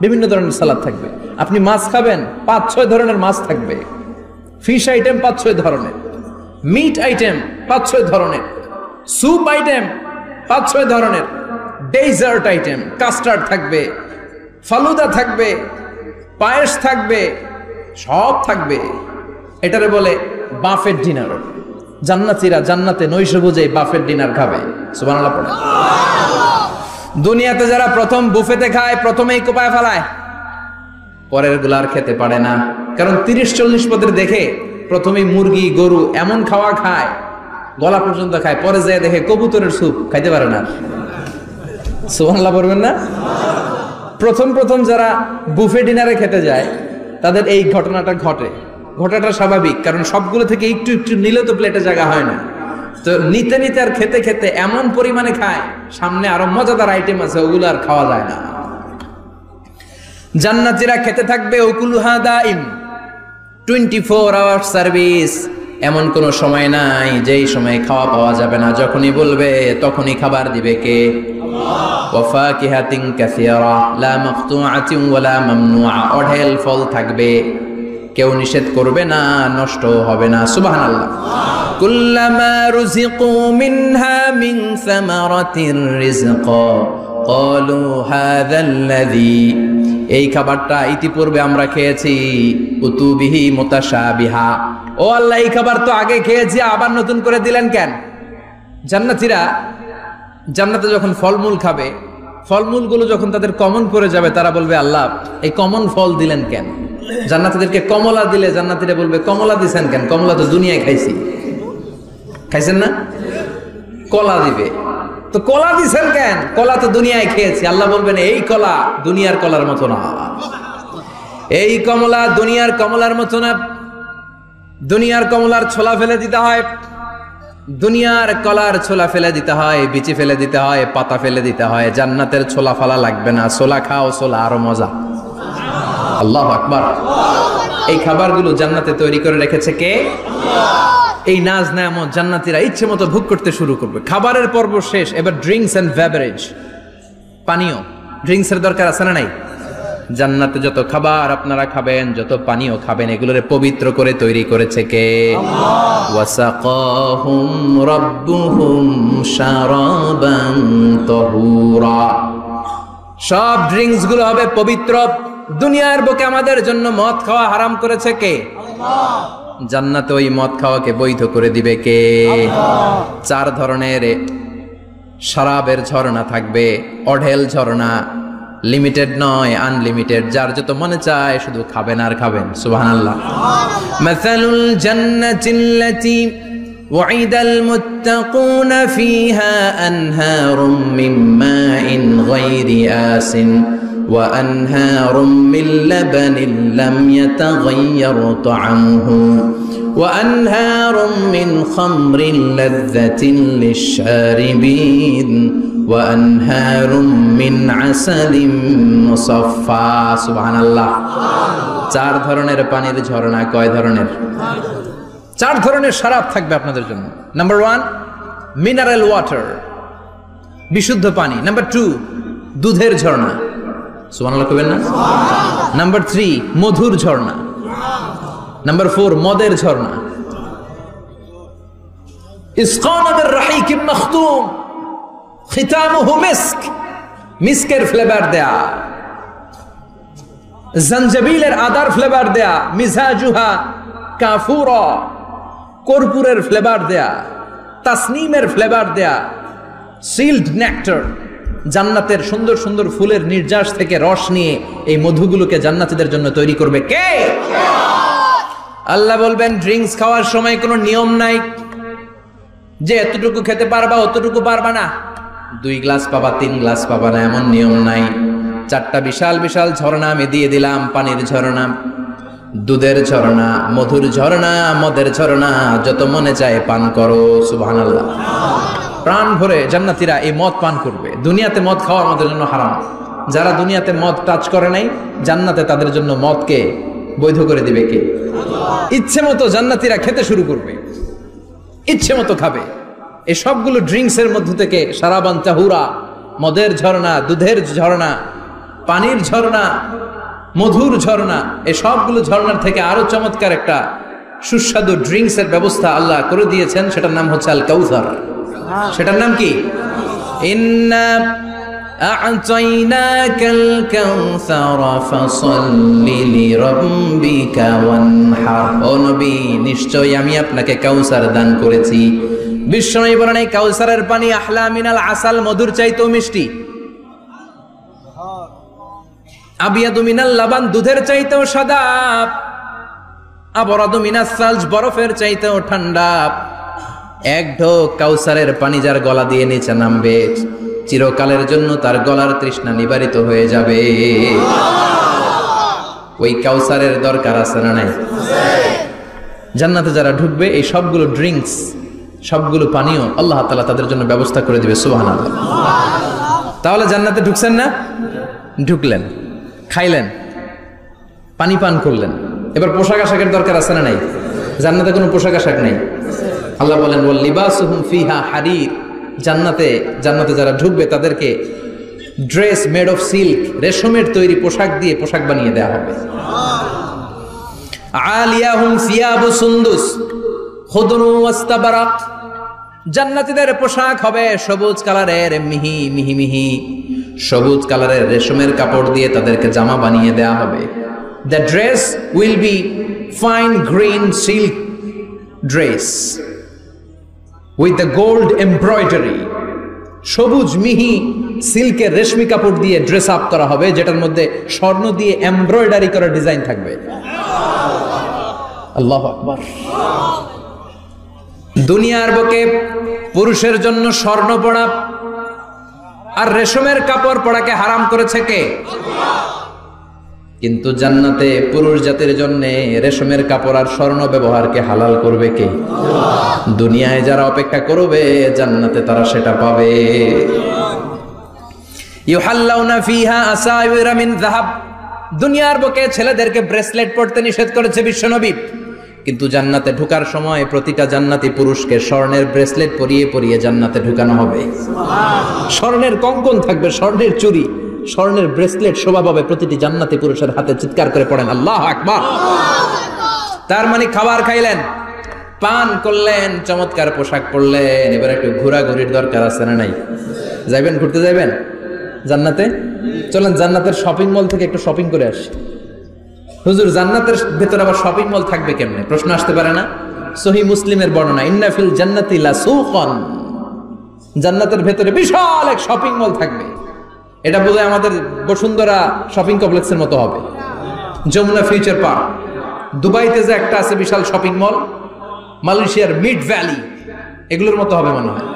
Speaker 1: বিভিন্ন ধরনের সালাদ থাকবে। আপনি মাছ খাবেন, 5-6 ধরনের মাছ থাকবে। ফিশ আইটেম 5-6 ধরনের, মিট আইটেম 5-6 ধরনের, স্যুপ আইটেম 5-6 ধরনের, ডেজার্ট আইটেম, কাস্টার্ড থাকবে, ফালুদা থাকবে, পায়েস থাকবে, সব থাকবে। এটারে বলে বাফেট ডিনার। জান্নাতীরা জান্নাতে নৈশভোজে বাফেট ডিনার খাবে। সুবহানাল্লাহ পড়ে। দুনিয়াতে যারা প্রথম বুফেতে খায় প্রথমেই কোপায় ফেলায়, পরের গুলার খেতে পারে না। কারণ 30-40 পদের দেখে প্রথমেই মুরগি গরু এমন খাওয়া খায়, গলা পর্যন্ত খায়, পরে যায় দেখে কবুতরের স্যুপ খাইতে পারে না। সুবহানাল্লাহ পড়বেন না? প্রথম যারা বুফে ডিনারে খেতে যায় তাদের এই ঘটনাটা ঘটে। ঘটাটা স্বাভাবিক, কারণ সবগুলো থেকে একটু একটু নিলে তো প্লেটে জায়গা হয় না। তো নিতে নিতে আর খেতে খেতে এমন পরিমাণে খায়, সামনে আরো মজাদার আইটেম আছে, ওগুলো আর খাওয়া যায় না। জান্নাতীরা খেতে থাকবে উকুলুহা দাইম, 24 আওয়ার সার্ভিস। এমন কোন সময় নাই যেই সময় খাওয়া পাওয়া যাবে না। যখনই বলবে তখনই খাবার দিবে কে? আল্লাহ। ওয়া ফাকিহাতিন কাসীরা লা মাকতুআতিন ওয়ালা মামনুআ। অঢেল ফল থাকবে, কেউ নিষেধ করবে না, নষ্ট হবে না। সুবহানাল্লাহ। কুল্লামা রুজিকু মিনহা মিন সামারাতির রিজকা ক্বালু হাযাল্লাযী। এই খাবারটা ইতিপূর্বে আমরা খেয়েছি, উতুবিহি মুতাশাবিহা। ও আল্লাহ, এই খাবার তো আগে খেয়েছি, আবার নতুন করে দিলেন কেন? জান্নাতীরা জান্নাতে যখন ফলমূল খাবে, ফলমূলগুলো যখন তাদের কমন পড়ে যাবে, তারা বলবে আল্লাহ এই কমন ফল দিলেন কেন? জান্নাতীদেরকে কমলা দিলে জান্নাতীরা বলবে কমলা দিছেন কেন? কমলা তো দুনিয়ায় খাইছি। খাইছেন না? কলা দিবে, তো কলা দিছেন কেন? কলা তো দুনিয়ায় খেয়েছি। আল্লাহ বলবেন এই কলা দুনিয়ার কলার মতো না, এই কমলা দুনিয়ার কমলার মতো না। দুনিয়ার কমলার ছোলা ফেলে দিতে হয়, দুনিয়ার কলার ছোলা ফেলে দিতে হয়, বিচি ফেলে দিতে হয়, পাতা ফেলে দিতে হয়। জান্নাতের ছোলা ফালা লাগবে না, ছোলা খাও, ছোলা আরো মজা। আল্লাহু আকবার। এই খাবারগুলো জান্নাতে তৈরি করে রেখেছে কে? এই নাজ নেয়ামত জান্নাতীরা ইচ্ছে মতো ভোগ করতে শুরু করবে। খাবারের পর্ব শেষ, এবার ড্রিঙ্কস এন্ড বেভারেজ, পানীয়। ড্রিঙ্কস এর দরকার আছে না নাই? জান্নাতে যত খাবার আপনারা খাবেন, যত পানীয় খাবেন, এগুলোরে পবিত্র করে তৈরি করেছে কে? আল্লাহ। ওয়াসাকাহুম রাব্বুহুম শারাবান তাহুরা। সব ড্রিঙ্কস গুলো হবে পবিত্র। দুনিয়ার বুকে আমাদের জন্য মদ খাওয়া হারাম করেছে কে? আল্লাহ। জান্নাতে ওই মদ খাওয়াকে বৈধ করে দিবে কে? আল্লাহ। 4 ধরনের শরাবের ঝর্ণা থাকবে, অঢেল ঝর্ণা, লিমিটেড নয়, আনলিমিটেড। যার যত মনে চায় শুধু খাবেন আর খাবেন। সুবহানাল্লাহ। মাসালুল জান্নাতিল্লাতী ওয়াইদাল মুত্তাকুনা ফিহা আনহারুম মিন মাইন গায়রি আসিন ওয়া আনহারুম মিন লাবানিন লাম ইয়াতাগায়্যার তা'আমুহু ওয়া আনহারুম মিন খামরিন লাযযাতিন লিশ-শারিবিন ওয়া আনহারুম মিন আসালিম মুসাফফা। সুবহানাল্লাহ। 4 ধরনের পানির ঝর্ণা। কয় ধরনের? 4 ধরনের শরাব থাকবে আপনাদের জন্য। নাম্বার 1 মিনারেল ওয়াটার, বিশুদ্ধ পানি। নাম্বার 2 দুধের ঝর্ণা। সুবহানাল্লাহ কইবেন না? নাম্বার 3 মধুর ঝর্ণা। নাম্বার 4 মদের ঝর্ণা। ইসকানা বির রাহিকিম মাখতুম খিতামুহু মিস্ক, মিস্কের ফ্লেভার দেয়া, জঞ্জাবিলের আদার ফ্লেভার দেয়া, মিজাজুহা কাফুরা, কর্পূরের ফ্লেভার দেয়া, তাসনিমের ফ্লেভার দেয়া, সিল্ড নেক্টার। জান্নাতের সুন্দর সুন্দর ফুলের নির্যাস থেকে রস নিয়ে এই মধুগুলোকে জান্নাতীদের জন্য তৈরি করবে কে? আল্লাহ বলবেন ড্রিঙ্কস খাওয়ার সময় কোনো নিয়ম নাই যে এতটুকু খেতে পারবা অতটুকু পারবা না, 2 গ্লাস পাবা 3 গ্লাস পাবা না, এমন নিয়ম নাই। 4টা বিশাল বিশাল ঝর্ণা আমি দিয়ে দিলাম। পানির ঝর্ণা, দুধের ঝর্ণা, মধুর ঝর্ণা, মদের ঝর্ণা, যত মনে চায় পান করো। সুবহানাল্লাহ। প্রাণ ভরে জান্নাতীরা এই মদ পান করবে। দুনিয়াতে মদ খাওয়া আমাদের জন্য হারাম। যারা দুনিয়াতে মদ টাচ করে নাই, জান্নাতে তাদের জন্য মদকে বৈধ করে দিবে কে? ইচ্ছে মতো জান্নাতীরা খেতে শুরু করবে, ইচ্ছে মতো খাবে। এই সবগুলো ড্রিঙ্কস এর মধ্য থেকে শারাবান তাহুরা, মদের ঝর্ণা, দুধের ঝর্ণা, পানির ঝর্ণা, মধুর ঝর্ণা, এই সবগুলো ঝর্ণার থেকে আরো চমৎকার একটা সুস্বাদু ড্রিঙ্কস এর ব্যবস্থা আল্লাহ করে দিয়েছেন। সেটার নাম হচ্ছে আল কাউসার। সেটার নাম কি? ইন্না আ'তাইনাকাল কাউসার ফাসাল্লি লিরাব্বিকা ওয়ানহার। ও নবী, নিশ্চয়ই আমি আপনাকে কাউসার দান করেছি। বিশ্বনবী বলেন এই কাউসারের পানি আহলা মিনাল আসাল, মধুর চাইতেও মিষ্টি। আবিয়াদু মিনাল লাবান, দুধের চাইতেও সাদা। আবরাদু মিনাস সালজ, বরফের চাইতেও ঠান্ডা। এক ঢোক কাউসারের পানি যার গলা দিয়ে নিচে নামবে, চিরকালের জন্য তার গলার তৃষ্ণা নিবারিত হয়ে যাবে। ওই কাউসারের দরকার আছে না নাই? জান্নাতে যারা ঢুকবে এই সবগুলো ড্রিঙ্কস, সবগুলো পানীয় আল্লাহ তাআলা তাদের জন্য ব্যবস্থা করে দিবে। সুবহানাল্লাহ। তাহলে জান্নাতে ঢুকছেন না? ঢুকলেন, খাইলেন, পানি পান করলেন, এবার পোশাক আশাকের দরকার আছে না নাই? জান্নাতে কোনো পোশাক আশাক নেই। আল্লাহ বলেন ওয়াল লিবাসুহুম ফিহা হারির। জান্নাতে যারা ঢুকবে তাদেরকে ড্রেস মেড অফ সিল্ক, রেশমের তৈরি পোশাক দিয়ে পোশাক বানিয়ে দেওয়া হবে। আলিয়াহুম সিয়াবু সুন্দুস খুদরু ওয়াস্তাবরাক। জান্নাতীদের পোশাক হবে সবুজ কালারের, মিহি মিহি মিহি সবুজ কালারের রেশমের কাপড় দিয়ে তাদেরকে জামা বানিয়ে দেওয়া হবে। The dress will be fine green silk dress with the gold embroidery. সবুজ মিহি সিল্কের রেশমি কাপড় দিয়ে ড্রেস আপ করা হবে, যেটার মধ্যে স্বর্ণ দিয়ে এমব্রয়ডারি করা ডিজাইন থাকবে। আল্লাহু আকবার। দুনিয়ার বুকে পুরুষের জন্য স্বর্ণ পরা আর রেশমের কাপড় পরাকে হারাম করেছে কে? কিন্তু জান্নাতে পুরুষ জাতির জন্য রেশমের কাপড় আর স্বর্ণ ব্যবহারকে হালাল করবে কে? দুনিয়ায় যারা অপেক্ষা করবে জান্নাতে তারা সেটা পাবে। ইউহাল্লাউনা ফিহা আসাইরা মিন যাহাব। দুনিয়ার বুকে ছেলেদেরকে ব্রেসলেট পরতে নিষেধ করেছে বিশ্বনবী, কিন্তু জান্নাতে ঢোকার সময় প্রতিটা জান্নাতি পুরুষকে স্বর্ণের ব্রেসলেট পরিয়ে পরিয়ে জান্নাতে ঢুকানো হবে। স্বর্ণের কঙ্কন থাকবে, স্বর্ণের চুড়ি, স্বর্ণের ব্রেসলেট শোভা পাবে প্রতিটি জান্নাতি পুরুষের হাতে। চিৎকার করে পড়েন আল্লাহু আকবার। তার মানে খাবার খাইলেন, পান করলেন, চমৎকার পোশাক পরলেন, এবার একটু ঘোরাঘুরির দরকার আছে না নাই? যাইবেন, ঘুরতে যাইবেন জান্নাতে? চলেন জান্নাতের শপিং মল থেকে একটু শপিং করে আসি। হুজুর জান্নাতের ভেতরে আবার শপিং মল থাকবে কেমনে? প্রশ্ন আসতে পারে না? সহিহ মুসলিমের বর্ণনা, ইন্না ফিল জান্নাতি লাসুকান, জান্নাতের ভেতরে বিশাল এক শপিং মল থাকবে। এটা বোধহয় আমাদের বসুন্ধরা শপিং কমপ্লেক্সের মতো হবে, যমুনা ফিউচার পার্ক। দুবাইতে যে একটা আছে বিশাল শপিং মল, মালয়েশিয়ার মিড ভ্যালি, এগুলোর মতো হবে মনে হয়।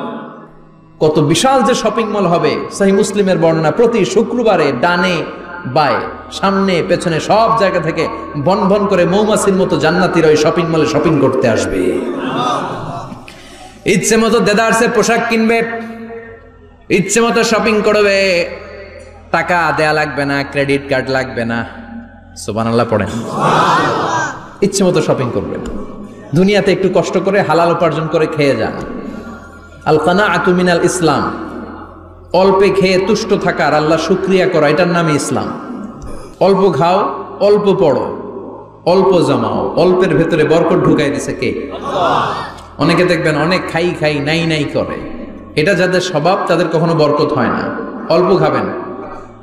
Speaker 1: কত বিশাল যে শপিং মল হবে। সহিহ মুসলিমের বর্ণনা, প্রতি শুক্রবারে ডানে বায়ে সামনে পেছনে সব জায়গা থেকে ভন ভন করে মৌমাছির মতো জান্নাতীরা ওই শপিং মলে শপিং করতে আসবে। ইচ্ছে মতো দেদারসে পোশাক কিনবে, ইচ্ছে মতো শপিং করবে, টাকা দেয়া লাগবে না, ক্রেডিট কার্ড লাগবে না। সুবহানাল্লাহ পড়েন। ইচ্ছে মতো শপিং করবে। দুনিয়াতে একটু কষ্ট করে হালাল উপার্জন করে খেয়ে যান। আল কানাআতু মিনাল ইসলাম, অল্পে খেয়ে তুষ্ট থাকা আর আল্লাহ শুকরিয়া করা, এটার নামই ইসলাম। অল্প খাও, অল্প পড়ো, অল্প জমাও, অল্পের ভেতরে বরকত ঢুকাই দিছে কে? অনেকে দেখবেন অনেক খাই খাই নাই নাই করে, এটা যাদের স্বভাব তাদের কখনো বরকত হয় না। অল্প খাবেন,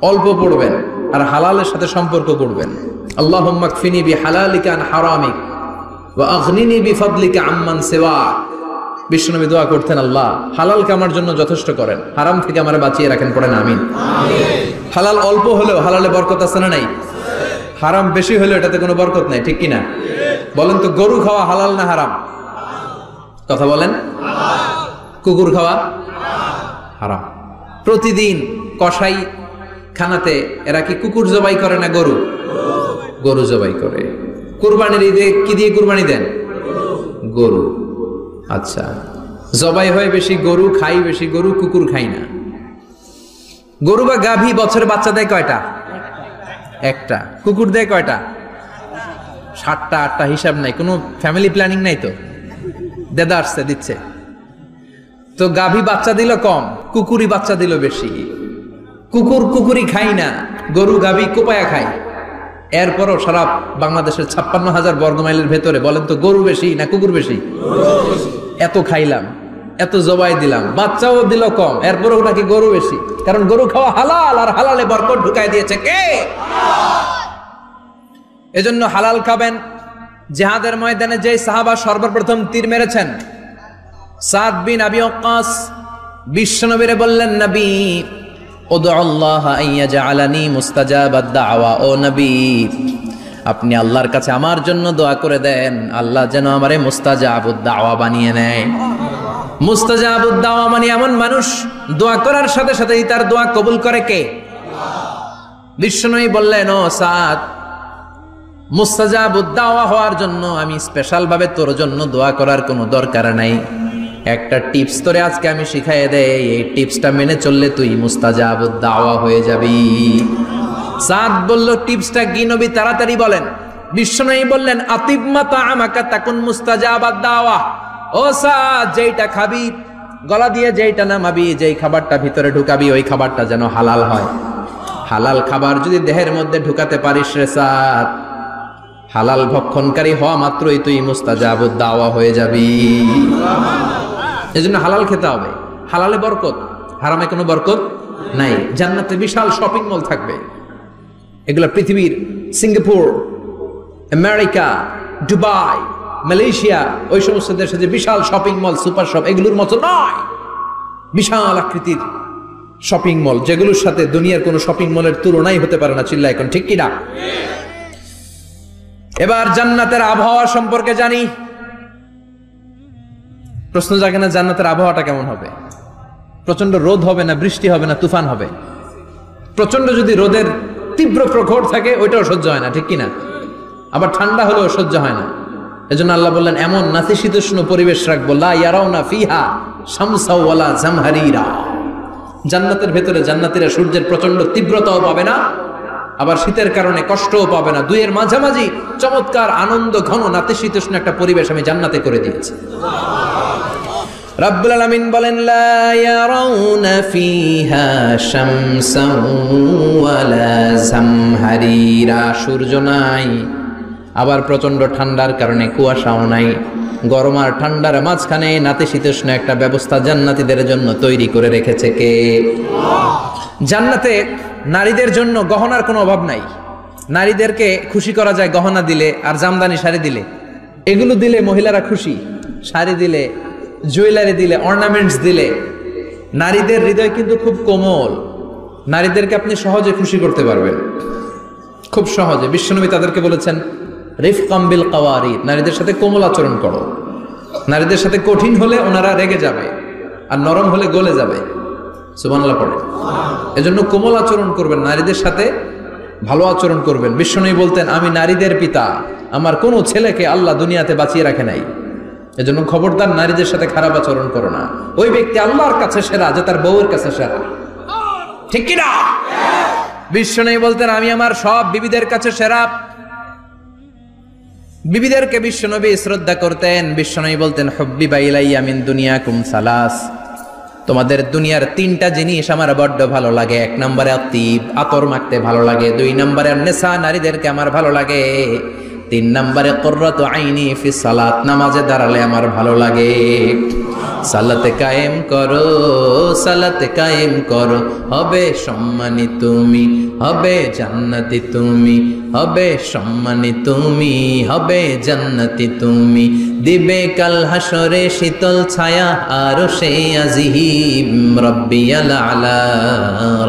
Speaker 1: অল্প পড়বেন, আর হালালের সাথে সম্পর্ক করবেন। আল্লাহুম্মা কফিনি বিহালালিকা আন হারামিক ওয়া আগনিনি বিফাদলিকা আম্মান সিওয়াক। বিশ্বনবী দোয়া করতেন, আল্লাহ হালালকে আমার জন্য যথেষ্ট করেন, হারাম থেকে আমারে বাঁচিয়ে রাখেন। পড়েন আমিন। হালাল অল্প হলেও হালালে বরকত আছে না নাই? হারাম বেশি হলেও এটাতে কোনো বরকত নাই, ঠিক কিনা? বলেন তো, গরু খাওয়া হালাল না হারাম? কথা বলেন। কুকুর খাওয়া হারাম। প্রতিদিন কসাই খানাতে এরা কি কুকুর জবাই করে না গরু? গরু জবাই করে। কুরবানির ঈদে কি দিয়ে কুরবানি দেন? গরু। আচ্ছা, জবাই হয় বেশি গরু, খাই বেশি গরু, কুকুর খাই না। গরু বা গাভী বছরে বাচ্চা দেয় কয়টা? একটা। কুকুর দেয় কয়টা? 7টা 8টা, হিসাব নাই, কোনো ফ্যামিলি প্ল্যানিং নাই তো, দেদা আসছে দিচ্ছে। তো গাভী বাচ্চা দিল কম, কুকুরই বাচ্চা দিল বেশি। কুকুরি খাই না, গরু গাভী কোপায়া খায়। এরপরও সারা বাংলাদেশের 56,000 বর্গমাইলের ভেতরে বলেন তো, গরু বেশি না কুকুর বেশি? এত খাইলাম, এত জবাই দিলাম, বাচ্চাও দিল কম, এরপরও নাকি গরু বেশি। কারণ গরু খাওয়া হালাল, আর হালালে বরকত ঢুকাই দিয়েছে কে? এজন্য হালাল খাবেন। জিহাদের ময়দানে যে সাহাবা সর্বপ্রথম তীর মেরেছেন, সাদ বিন আবি ওয়াক্কাস, বিশ্বনবীরে বললেন, নবী উদউল্লাহ আইয়াজআলানি মুস্তাজাবাদ দাওয়া। ও নবী, আপনি আল্লাহর কাছে আমার জন্য দোয়া করে দেন, আল্লাহ যেন আমারে মুস্তাজাবুদ দাওয়া বানিয়ে নেয়। মুস্তাজাবুদ দাওয়া মানে এমন মানুষ, দোয়া করার সাথে সাথেই তার দোয়া কবুল করে কে? বিশ্বনবী বললেন, ও সাদ, মুস্তাজাবুদ দাওয়া হওয়ার জন্য আমি স্পেশাল ভাবে তোর জন্য দোয়া করার কোনো দরকার নাই। একটা টিপস তোরে আজকে আমি শিখাই দেই, এই টিপসটা মেনে চললে তুই মুস্তাজাবুদ দাওয়া হয়ে যাবি। সাদ বলল, টিপসটা কি নবী? তাড়াতাড়ি বলেন। বিশ্বনবী বললেন, আতিবমা তাআমাকা তাকুন মুস্তাজাবাদ দাওয়া। ও সাদ, যেইটা খাবি, গলা দিয়ে যেইটা নামাবি, যেই খাবারটা ভিতরে ঢুকাবি, ওই খাবারটা যেন হালাল হয়। হালাল খাবার যদি দেহের মধ্যে ঢুকাতে পারিস রে সাদ, হালাল ভক্ষণকারী হওয়া মাত্রই তুই মুস্তাজাবুদ দাওয়া হয়ে যাবি। এজন্য হালাল খেতে হবে, হালালে বরকত, হারামে কোনো বরকত নাই। জান্নাতে বিশাল শপিং মল থাকবে, এগুলো পৃথিবীর সিঙ্গাপুর, আমেরিকা, দুবাই, মালয়েশিয়া, ওই সমস্ত দেশে যে বিশাল শপিং মল, সুপার শপ, এগুলোর মতো নয়। বিশাল আকৃতির শপিং মল, যেগুলোর সাথে দুনিয়ার কোনো শপিং মলের তুলনাই হতে পারে না। চিল্লা এখন ঠিক কিনা? এবার জান্নাতের আবহাওয়া সম্পর্কে জানি। প্রশ্ন জাগে না, জান্নাতের আবহাওয়াটা কেমন হবে? প্রচন্ড রোদ হবে না বৃষ্টি হবে না তুফান হবে? প্রচন্ড যদি রোদের তীব্র প্রখর থাকে ওইটাও সহ্য হয় না, ঠিক কিনা? আবার ঠান্ডা হলেও সহ্য হয় না। এজন্য আল্লাহ বললেন, এমন নাতিশীতোষ্ণ পরিবেশ রাখবো, লা ইয়ারাউনা ফিহা শামসা ওয়ালা জামহারিরা। জান্নাতের ভেতরে জান্নাতীরা সূর্যের প্রচন্ড তীব্রতাও পাবে না, আবার শীতের কারণে কষ্টও পাবে না। দুইয়ের মাঝামাঝি চমৎকার আনন্দ ঘন নাতিশীতোষ্ণ একটা পরিবেশ আমি জান্নাতে করে দিয়েছি। রব্বুল আলামিন বলেন লা ইয়ারাউনা ফিহা শামসান ওয়ালা জামহারিরা, সূর্য নাই, আবার প্রচন্ড ঠান্ডার কারণে কুয়াশাও নাই। গরম আর ঠান্ডার মাঝখানে নাতিশীতোষ্ণ একটা ব্যবস্থা জান্নাতীদের জন্য তৈরি করে রেখেছে কে? জান্নাতে নারীদের জন্য গহনার কোনো অভাব নাই। নারীদেরকে খুশি করা যায় গহনা দিলে আর জামদানি শাড়ি দিলে। এগুলো দিলে মহিলারা খুশি, শাড়ি দিলে, জুয়েলারি দিলে, অর্নামেন্টস দিলে। নারীদের হৃদয় কিন্তু খুব কোমল, নারীদেরকে আপনি সহজে খুশি করতে পারবেন, খুব সহজে। বিশ্বনবী তাদেরকে বলেছেন রিফকাম বিল কাওয়ারিদ, নারীদের সাথে কোমল আচরণ করো। নারীদের সাথে কঠিন হলে ওনারা রেগে যাবে, আর নরম হলে গলে যাবে। সুবহানাল্লাহ পড়ে। এজন্য কোমল আচরণ করবেন, নারীদের সাথে ভালো আচরণ করবেন। বিশ্বনবী বলতেন আমি নারীদের পিতা, আমার কোনো ছেলেকে আল্লাহ দুনিয়াতে বাঁচিয়ে রাখে নাই। এজন্য খবরদার নারীদের সাথে খারাপ আচরণ করো না। ওই ব্যক্তি আল্লাহর কাছে সেরা যে তার বউয়ের কাছে সেরা, ঠিক কি না? বিশ্বনবী বলতেন আমি আমার সব বিবিদের কাছে সেরা। বিবিদেরকে বিশ্বনবী শ্রদ্ধা করতেন। বিশ্বনবী বলতেন হুব্বিবা ইলাইয়া মিন দুনিয়াকুম সালাস, তোমাদের দুনিয়ার তিনটা জিনিস আমার বড্ড ভালো লাগে। এক নম্বরে আতিব, আতর মাখতে ভালো লাগে। দুই নম্বরে নেশা, নারীদেরকে আমার ভালো লাগে। তিন নম্বরে কুররাতু আইনি ফি সালাত, নামাজে দাঁড়ালে আমার ভালো লাগে। সালাতে কায়েম করো, সালাতে কায়েম করো, হবে সম্মানী তুমি, হবে জান্নাতি তুমি, হবে সম্মানী তুমি, হবে জান্নাতি তুমি। দিবে কাল হাসরে শীতল ছায়া আরশে আজিম, রব্বিয়াল আলা,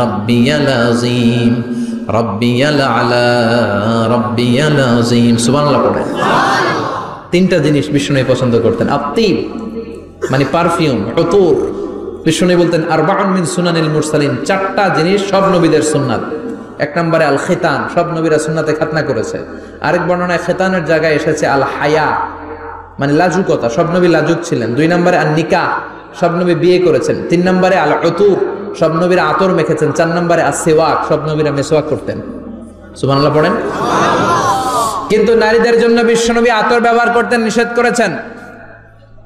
Speaker 1: রব্বিয়াল আযীম, রব্বিয়াল আলা, রব্বিয়াল আযীম। সুবহানাল্লাহ পড়ে। তিনটা জিনিস বিষ্ণু পছন্দ করতেন। আতিব মানে পারফিউম, উতুর। বিষ্ণু বলতেন আরবাউন মিন সুনানিল মুরসালিন, চারটা জিনিস সব নবীদের সুন্নাত। এক নম্বরে আল খিতান, সব নবীরা সুন্নাতে খাতনা করেছে। আরেক বর্ণনায় খিতানের জায়গায় এসেছে আল হায়া, মানে লাজুকতা, সব নবী লাজুক ছিলেন। দুই নম্বরে আল নিকাহ, সব নবী বিয়ে করেছেন। তিন নম্বরে আল উতুর, সব নবীরা আতর মেখেছেন। চার নম্বরে আসওয়াক, সব নবীরা মেসওয়াক করতেন। সুবহানাল্লাহ পড়েন। কিন্তু নারীদের জন্য বিশ্বনবী আতর ব্যবহার করতেন নিষেধ করেছেন।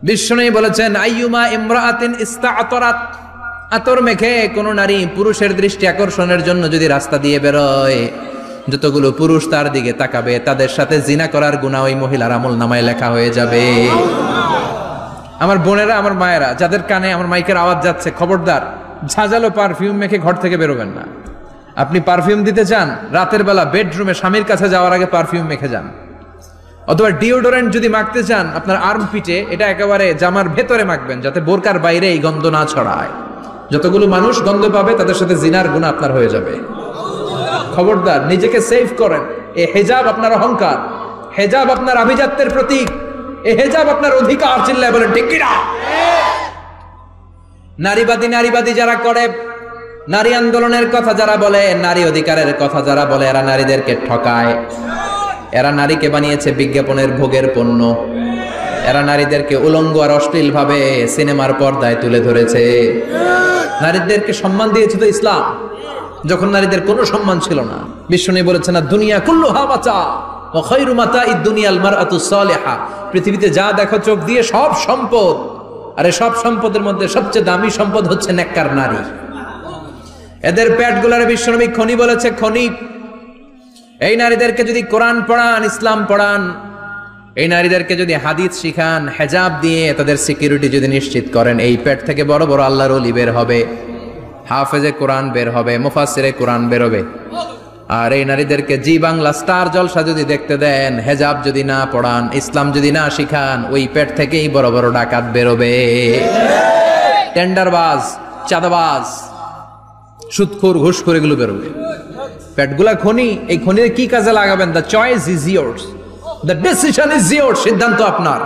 Speaker 1: বিশ্বনবী বলেছেন আইয়ুমা ইমরাআতিন ইস্তাআতরাত, আতর মেখে কোন নারী পুরুষের দৃষ্টি আকর্ষণের জন্য যদি রাস্তা দিয়ে বেরোয়, যতগুলো পুরুষ তার দিকে তাকাবে তাদের সাথে জিনা করার গুনাহ ওই মহিলার আমলনামায় লেখা হয়ে যাবে। আমার বোনেরা, আমার মায়েরা, যাদের কানে আমার মাইকের আওয়াজ যাচ্ছে, খবরদার ঝাঁঝালো পারফিউম মেখে ঘর থেকে বেরোবেন না। আপনি পারফিউম দিতে চান, রাতের বেলা বেডরুমে স্বামীর কাছে যাওয়ার আগে পারফিউম মেখে যান। অথবা ডিওডোরেন্ট যদি মাখতে চান, আপনার আর্ম পিটে এটা একেবারে জামার ভেতরে মাখবেন, যাতে বোরকার বাইরে এই গন্ধ না ছড়ায়। যতগুলো মানুষ গন্ধ পাবে তাদের সাথে জিনার গুনাহ আপনার হয়ে যাবে। খবরদার নিজেকে সেভ করেন। এই হেজাব আপনার অহংকার, হেজাব আপনার আভিজাত্যের প্রতীক, এই হেজাব আপনার অধিকার। চিল্লায় বলেন ঠিক কি না? নারীবাদী যারা করে, নারী আন্দোলনের কথা যারা বলে, নারী অধিকারের কথা যারা বলে, এরা নারীদেরকে ঠকায়। এরা নারীকে বানিয়েছে বিজ্ঞাপনের ভোগের পণ্য। এরা নারীদেরকে উলঙ্গ আর অশ্লীল ভাবে সিনেমার পর্দায় তুলে ধরেছে। নারীদেরকে সম্মান দিয়েছে তো ইসলাম, যখন নারীদের কোনো সম্মান ছিল না। বিষ্ণু বলেছেন না দুনিয়া কুল্লুহা মাতা ওয়া খায়রু মাতা'id দুনিয়াল মারআতু সালিহা, পৃথিবীতে যা দেখো চোখ দিয়ে সব সম্পদ, আর সব সম্পদের মধ্যে সবচেয়ে দামি সম্পদ হচ্ছে নেককার নারী। এদের পেটগুলারে বিশ্বনবী খনি বলেছে, খনি। এই নারীদেরকে যদি কোরআন পড়ান, ইসলাম পড়ান, এই নারীদেরকে যদি হাদিস শিখান, হেজাব দিয়ে তাদের সিকিউরিটি যদি নিশ্চিত করেন, এই পেট থেকে বড় বড় আল্লাহর ওলি বের হবে, হাফেজে কোরআন বের হবে, মুফাসসিরে কোরআন বের হবে। আর এই নারীদেরকে জি বাংলা স্টার জলসা যদি দেখতে দেন, হেজাব যদি না পড়ান, ইসলাম যদি না শিখান, ওই পেট থেকেই বড় বড় ডাকাত বেরোবে, টেন্ডারবাজ, চাঁদাবাজ, সুদখোর, ঘুষখোর, এগুলো বেরোবে। পেটগুলা খনি, এই খনির কি কাজে লাগাবেন? The choice is years, the decision is years. সিদ্ধান্ত আপনার।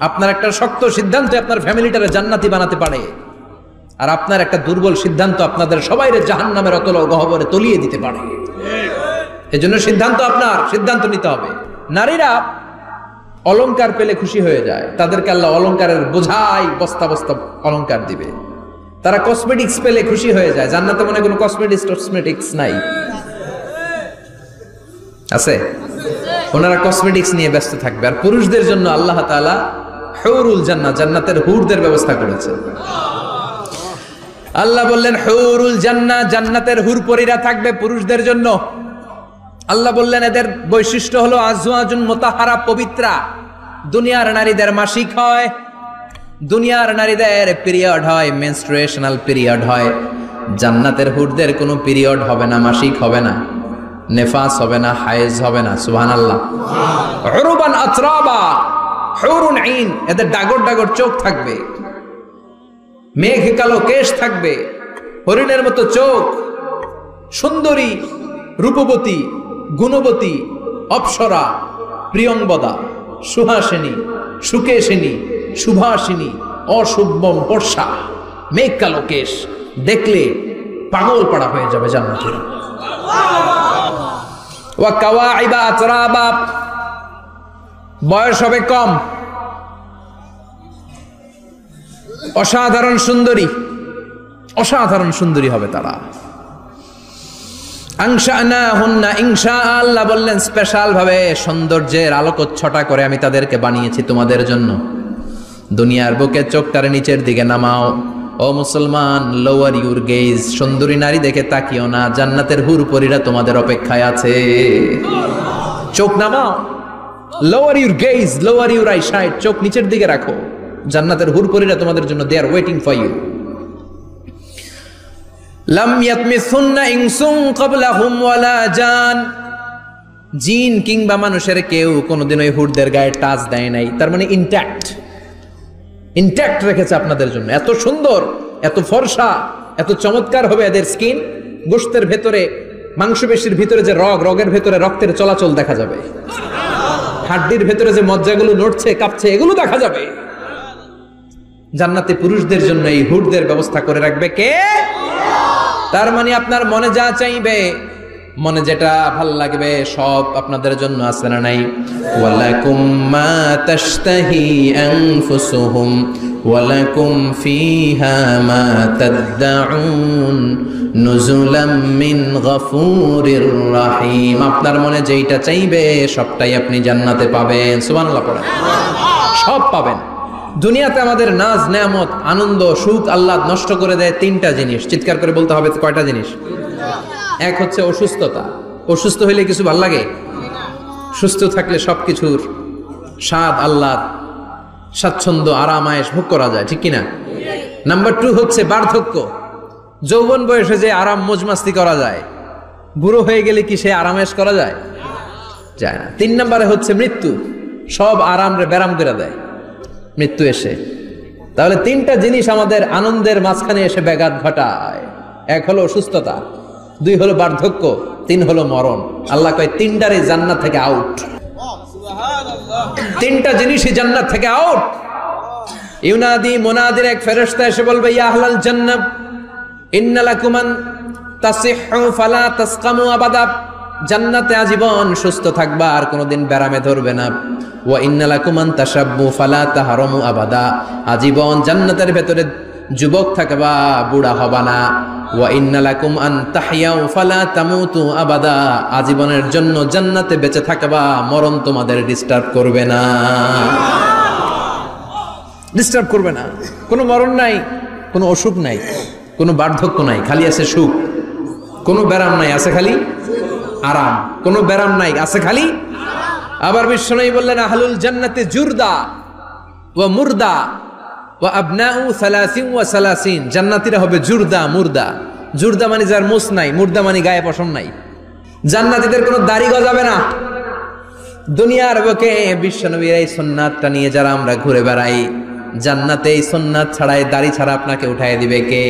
Speaker 1: আপনার একটা শক্ত সিদ্ধান্ত আপনার ফ্যামিলিটারে জান্নাতি বানাতে পারে, আর আপনার একটা দুর্বল সিদ্ধান্ত আপনাদের সবাইরে জাহান্নামের অতল গহ্বরে তলিয়ে দিতে পারে। এজন্য সিদ্ধান্ত আপনার, সিদ্ধান্ত নিতে হবে। নারীরা অলংকার পেলে খুশি হয়ে যায়, তাদেরকে আল্লাহ অলংকারের বোঝাই বস্তা বস্তা অলংকার দিবে। তারা কসমেটিক্স পেলে খুশি হয়ে যায়। জান্নাতে মনে কোনো কসমেটিক্স নাই, আছে? ওনারা কসমেটিক্স নিয়ে ব্যস্ত থাকবে। আর পুরুষদের জন্য আল্লাহ তাআলা হুরুল জান্নাহ, জান্নাতের হুরদের ব্যবস্থা করেছেন। আল্লাহ বললেন হুরুল জান্নাহ, জান্নাতের হুরপরীরা থাকবে পুরুষদের জন্য। আল্লাহ বললেন এদের বৈশিষ্ট্য হলো আজওয়াজুন মুতাহহারা, পবিত্রা। দুনিয়ার নারীদের মাসিক হয়, দুনিয়ার নারীদের পিরিয়ড হয়, মেনস্ট্রুয়েশনাল পিরিয়ড হয়। জান্নাতের হুরদের কোনো পিরিয়ড হবে না, মাসিক হবে না, নেফাস হবে না, হায়েজ হবে না। সুবহানাল্লাহ। উরুবান আতরাবা, হুরুন আইন, এদের ডাগর ডাগর চোখ থাকবে, মেঘ কালো কেশ থাকবে, হরিণের মতো চোখ, সুন্দরী, রূপবতী, গুণবতী, অপ্সরা, প্রিয়ংবদা, সুহাসিনী, সুকেশিনী, সুভাষিনী, অশুভম বর্ষা, মেঘ কালো কেশ, দেখলে পাগল পাড়া হয়ে যাবে জান্নাতীরা। ওয়া কাওয়াইবা আতরাবা, বয়স হবে কম, অসাধারণ সুন্দরী, অসাধারণ সুন্দরী হবে তারা। আনশানাহুন্না ইনশা, আল্লাহ বললেন স্পেশাল ভাবে সৌন্দর্যের আলোকচ্ছটা করে আমি তাদেরকে বানিয়েছি তোমাদের জন্য। দুনিয়ার বুকে চোখটারে নিচের দিকে নামাও। ও মুসলমান, লোয়ার ইউর গেজ, সুন্দরী নারী দেখে তাকিও না, জান্নাতের হুরপরীরা তোমাদের অপেক্ষায় আছে। চোখ নামাও, lower your gaze, lower your eyesight, চোখ নিচের দিকে রাখো, জান্নাতের হুরপরীরা তোমাদের জন্য they are waiting for you. লাম ইয়াতমিসুন্না ইনসুন ক্বাবলাহুম ওয়ালা জান, জিন কিংবা মানুষের কেউ কোনোদিন ওই হুরদের গায়ে টাচ দেয় নাই। তার মানে ইনট্যাক্ট, ইনট্যাক্ট রেখেছে আপনাদের জন্য। এত সুন্দর, এত ফর্সা, এত চমৎকার হবে এদের স্কিন। গোশতের ভেতরে, মাংসপেশির ভিতরে যে রগ, রগের ভেতরে রক্তের চলাচল দেখা যাবে, হাড্ডির ভেতরে যে মজ্জাগুলো নড়ছে কাঁপছে এগুলো দেখা যাবে। জান্নাতে পুরুষদের জন্য এই হুরদের ব্যবস্থা করে রাখবে কে? তার মানে আপনার মনে যা চাইবে, মনে যেটা ভাল লাগবে সব আপনাদের জন্য আছে না নাই? ওয়ালাকুম মা তাশতাহি আনফুসুহুম ওয়ালাকুম ফিহা মা তাদউন নুজুলাম মিন গফুরির রহিম। আপনার মনে যেটা চাইবে সবটাই আপনি জান্নাতে পাবেন। সুবহানাল্লাহ পড়েন। সব পাবেন। দুনিয়াতে আমাদের নাজ নেয়ামত, আনন্দ, সুখ আল্লাহ নষ্ট করে দেয় তিনটা জিনিস। চিৎকার করে বলতে হবে কয়টা জিনিস? এক হচ্ছে অসুস্থতা। অসুস্থ হইলে কিছু ভাল লাগে? সুস্থ থাকলে সবকিছুর স্বাদ, আল্লাহ, স্বাচ্ছন্দ্য, আরাম, আয়েশ ভোগ করা যায়, ঠিক কিনা? নাম্বার 2 হচ্ছে বার্ধক্য। যৌবন বয়সে যে আরাম মজমাস্তি করা যায়, বুড়ো হয়ে গেলে কি সে আরামেশ করা যায়? যায় না। 3 নম্বরে হচ্ছে মৃত্যু। সব আরাম রে ব্যারাম করে দেয় মৃত্যু এসে। তাহলে 3টা জিনিস আমাদের আনন্দের মাঝখানে এসে ব্যাঘাত ঘটায়। 1 হলো অসুস্থতা, 2 হলো বার্ধক্য, 3 হলো মরণ। আল্লাহ কয় 3টারই জান্নাত থেকে আউট। 3টা জিনিসই জান্নাত থেকে আউট। ইউনাদি মুনাদির এক ফেরেশতা এসে বলবে, ইয়া আহলাল জান্নাহ ইন্না লাকুম আন তাসিহু ফালা তাসকামু আবাদা। জান্নাতে আজীবন সুস্থ থাকবা, আর কোনোদিন ব্যারামে ধরবে না। ওয়া ইন্না লাকুম আন তাশাব্বু ফালা তাহরামু আবাদা। আজীবন জান্নাতের ভেতরে যুবক থাকবা, বুড়া হবা না। ওয়া ইন্না লাকুম আন তাহইয়াউ ফালা তামুতু আবাদা। আজীবনের জন্য জান্নাতে বেঁচে থাকবা, মরণ তোমাদের ডিস্টার্ব করবে না। ডিস্টার্ব করবে না। কোনো মরণ নাই, কোনো অসুখ নাই, কোনো বার্ধক্য নাই, খালি আছে সুখ। কোনো ব্যারাম নাই, আছে খালি আরাম। কোনো ব্যারাম নাই, আছে খালি। আবার বিশ্বনবী বললেন, আহলুল জান্নাতে জুরদা ওয়া মুরদা ওয়া আবনাউ 30 ওয়া 30। জান্নাতীরা হবে জুরদা, মুরদা। জুরদা মানে যার মুছ নাই, মুরদা মানে গায়ে পশম নাই। জান্নাতীদের কোনো দাড়ি গজাবে না। দুনিয়ার বুকে বিশ্বনবীর এই সুন্নাতটা নিয়ে যারা আমরা ঘুরে বেড়াই, জান্নাতে এই সুন্নাত ছাড়াই, দাড়ি ছাড়া আপনাকে উঠায় দিবে কে?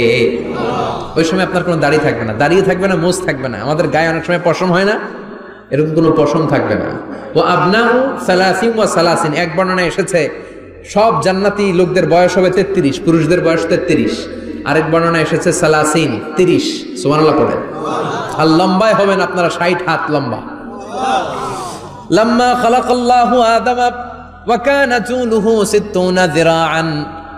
Speaker 1: ওই সময় আপনার কোনো দাড়ি থাকবে না, দাড়িও থাকবে না, মুছ থাকবে না। আমাদের গায়ে অনেক সময় পশম হয় না, এরকম কোনো পশম থাকবে না। ও আবনাউ 30 ওয়া 30। এক বর্ণনায় এসেছে সব জান্নাতি লোকদের বয়স হবে 33, পুরুষদের বয়স 33। আরেক বর্ণনায় এসেছে 30। সুবহানাল্লাহ পড়েন। আর লম্বায় হবেন আপনারা 60 হাত লম্বা। লাম্মা খালাকাল্লাহু আদামা ওয়া কানা তুলুহু 60 যিরাআন।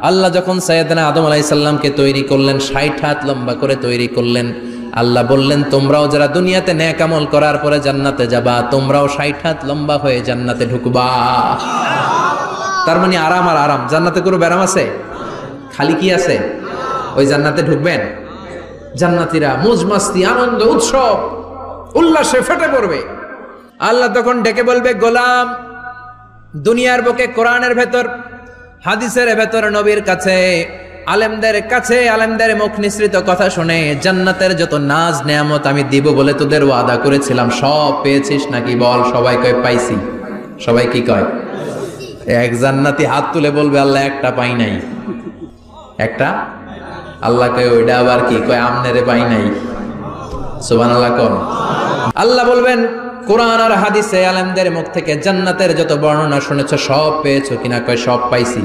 Speaker 1: আল্লাহ যখন সাইয়েদনা আদম আলাইহিস সালামকে তৈরি করলেন, 60 হাত লম্বা করে তৈরি করলেন। আল্লাহ বললেন, তোমরাও যারা দুনিয়াতে নেক আমল করার পরে জান্নাতে যাবা, তোমরাও 60 হাত লম্বা হয়ে জান্নাতে ঢুকবা। তার মানে আরাম আর আরাম। জান্নাতে কোনো ব্যারাম আছে? খালি কি আছে? ওই জান্নাতে ঢুকবেন, জান্নাতীরা মौज मस्ती আনন্দ উৎসব উল্লাসে ফেটে পড়বে। আল্লাহ তখন ডেকে বলবে, গোলাম, দুনিয়ার বুকে কোরআনের ভেতর, হাদিসের ভেতর, নবীর কাছে, আলেমদের মুখ নিঃসৃত কথা শুনে জান্নাতের যত নাজ নেয়ামত আমি দিব বলে তোদের ওয়াদা করেছিলাম, সব পেয়েছিস নাকি বল? সবাই কয় পাইছি। সবাই কি কয়? এক জান্নাতি হাত তুলে বলবে, আল্লাহ একটা পাই নাই। একটা? আল্লাহ কয় ওইটা আবার কি? কয় আমনেরে পাই নাই। সুবহানাল্লাহ কোন? আল্লাহ বলবেন, কোরআন আর হাদিসে আলেমদের মুখ থেকে জান্নাতের যত বর্ণনা শুনেছো সব পেয়েছো কিনা? কয় সব পাইছি।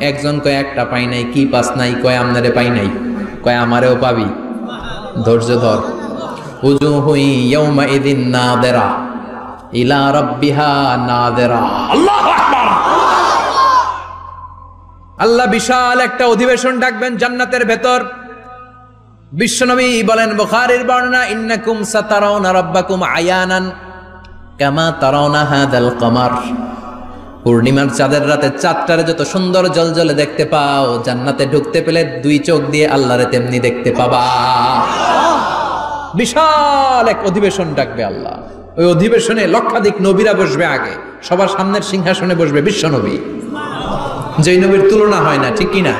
Speaker 1: একজন কয় একটা পাই নাই। কি পাস নাই? কয় আমনেরে পাই নাই। কয় আমারেও পাবি। ধৈর্য ধর। উজুহু ইয়াউমা ইদিন নাদিরা ইলা রাব্বিহা নাদিরা। আল্লাহু আকবার। আল্লাহ বিশাল একটা অধিবেশন ডাকবেন জান্নাতের ভেতর। বিশ্বনবী বলেন, বুখারীর বর্ণনা, ইন্নাকুম সাতারাউনা রাব্বাকুম আয়ানান কামা তারাউনা হাদাল কমার। পূর্ণিমার চাঁদের রাতে চাঁদটারে যত সুন্দর জলজলে দেখতে পাও, জান্নাতে ঢুকতে পেলে দুই চোখ দিয়ে আল্লাহরে তেমনি দেখতে পাবা। বিশাল এক অধিবেশন ডাকবে আল্লাহ। ওই অধিবেশনে লক্ষাধিক নবীরা বসবে। আগে সবার সামনের সিংহাসনে বসবে বিশ্বনবী, যেই নবীর তুলনা হয় না, ঠিক কিনা?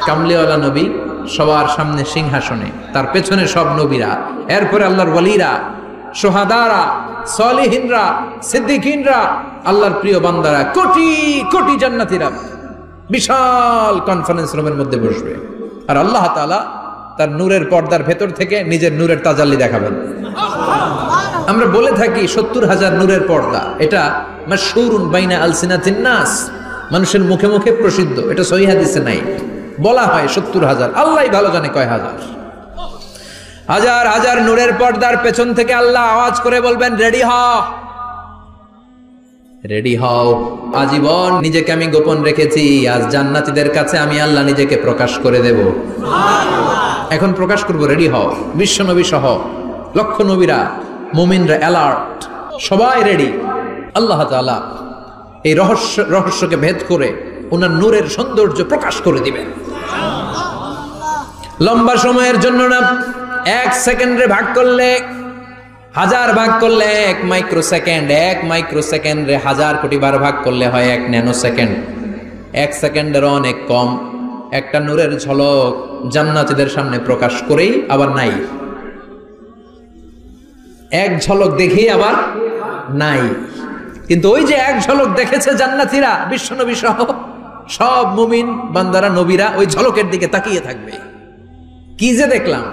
Speaker 1: কামলিওয়ালা নবী সবার সামনে সিংহাসনে, তার পেছনে সব নবীরা, এরপরে আল্লাহর ওয়ালিরা, সোহাদারা, সলিহিনরা, সিদ্দিকিনরা, আল্লাহর প্রিয় বান্দারা, কোটি কোটি জান্নাতীরা বিশাল কনফারেন্স রুমের মধ্যে বসবে। আর আল্লাহ তাআলা তার নূরের পর্দার ভেতর থেকে নিজের নূরের তাজাল্লি দেখাবেন। আমরা বলে থাকি ৭০,০০০ নূরের পর্দা, এটা মাশহুরুন বাইনা আলসিনাতিন নাস, মানুষের মুখে মুখে প্রসিদ্ধ। এটা সহিহ হাদিসে নাই। বলা হয় ৭০,০০০, আল্লাহই ভালো জানে কয় হাজার। হাজার হাজার নূরের পর্দার পেছন থেকে আল্লাহ আওয়াজ করে বলবেন, রেডি হও, রেডি হও। আজীবন নিজেকে আমি গোপন রেখেছি, আজ জান্নাতীদের কাছে আমি আল্লাহ নিজেকে প্রকাশ করে দেব। এখন প্রকাশ করব, রেডি হও। বিশ্ব নবী সহ লক্ষ নবীরা, মুমিনরা অ্যালার্ট, সবাই রেডি। আল্লাহ তাআলা এই রহস্যকে ভেদ করে ওনার নূরের সৌন্দর্য প্রকাশ করে দিবেন। লম্বা সময়ের জন্য না, 1 সেকেন্ডে ভাগ করলে, হাজার ভাগ করলে 1 মাইক্রোসেকেন্ড, 1 মাইক্রোসেকেন্ডে 1000 কোটি বার ভাগ করলে হয় 1 ন্যানো সেকেন্ড। 1 সেকেন্ডের অনেক কম একটা নূরের ঝলক জান্নাতীদের সামনে প্রকাশ করেই আবার নাই। এক ঝলক দেখেই আবার নাই। কিন্তু ওই যে এক ঝলক দেখেছে জান্নাতীরা, বিশ্বনবী সহ সব মুমিন বান্দারা, নবীরা ওই ঝলকের দিকে তাকিয়ে থাকবে। কি যে দেখলাম,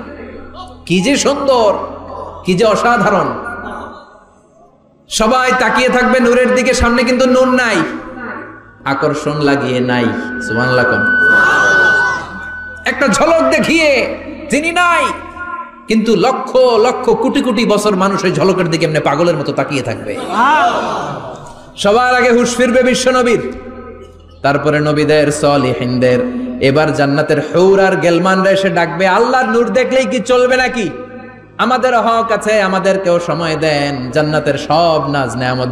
Speaker 1: কি যে সুন্দর, কি যে অসাধারণ। সবাই তাকিয়ে থাকবে নূরের দিকে। সামনে কিন্তু নূর নাই, আকর্ষণ লাগিয়ে নাই। সুবহানাল্লাহ। একটা ঝলক দেখিয়ে তিনি নাই, কিন্তু লক্ষ লক্ষ কোটি কোটি বছর মানুষ ওই ঝলকের দিকে এমনি পাগলের মতো তাকিয়ে থাকবে। সবার আগে হুঁশ ফিরবে বিশ্বনবীর, তারপরে নবীদের, সলিহিনদের। এবার জান্নাতের হুর আর গেলমানরা এসে ডাকবে, আল্লাহর নূর দেখলেই কি চলবে নাকি? আমাদের হক আছে, আমাদেরকেও সময় দেন, জান্নাতের সব নাজ নেয়ামত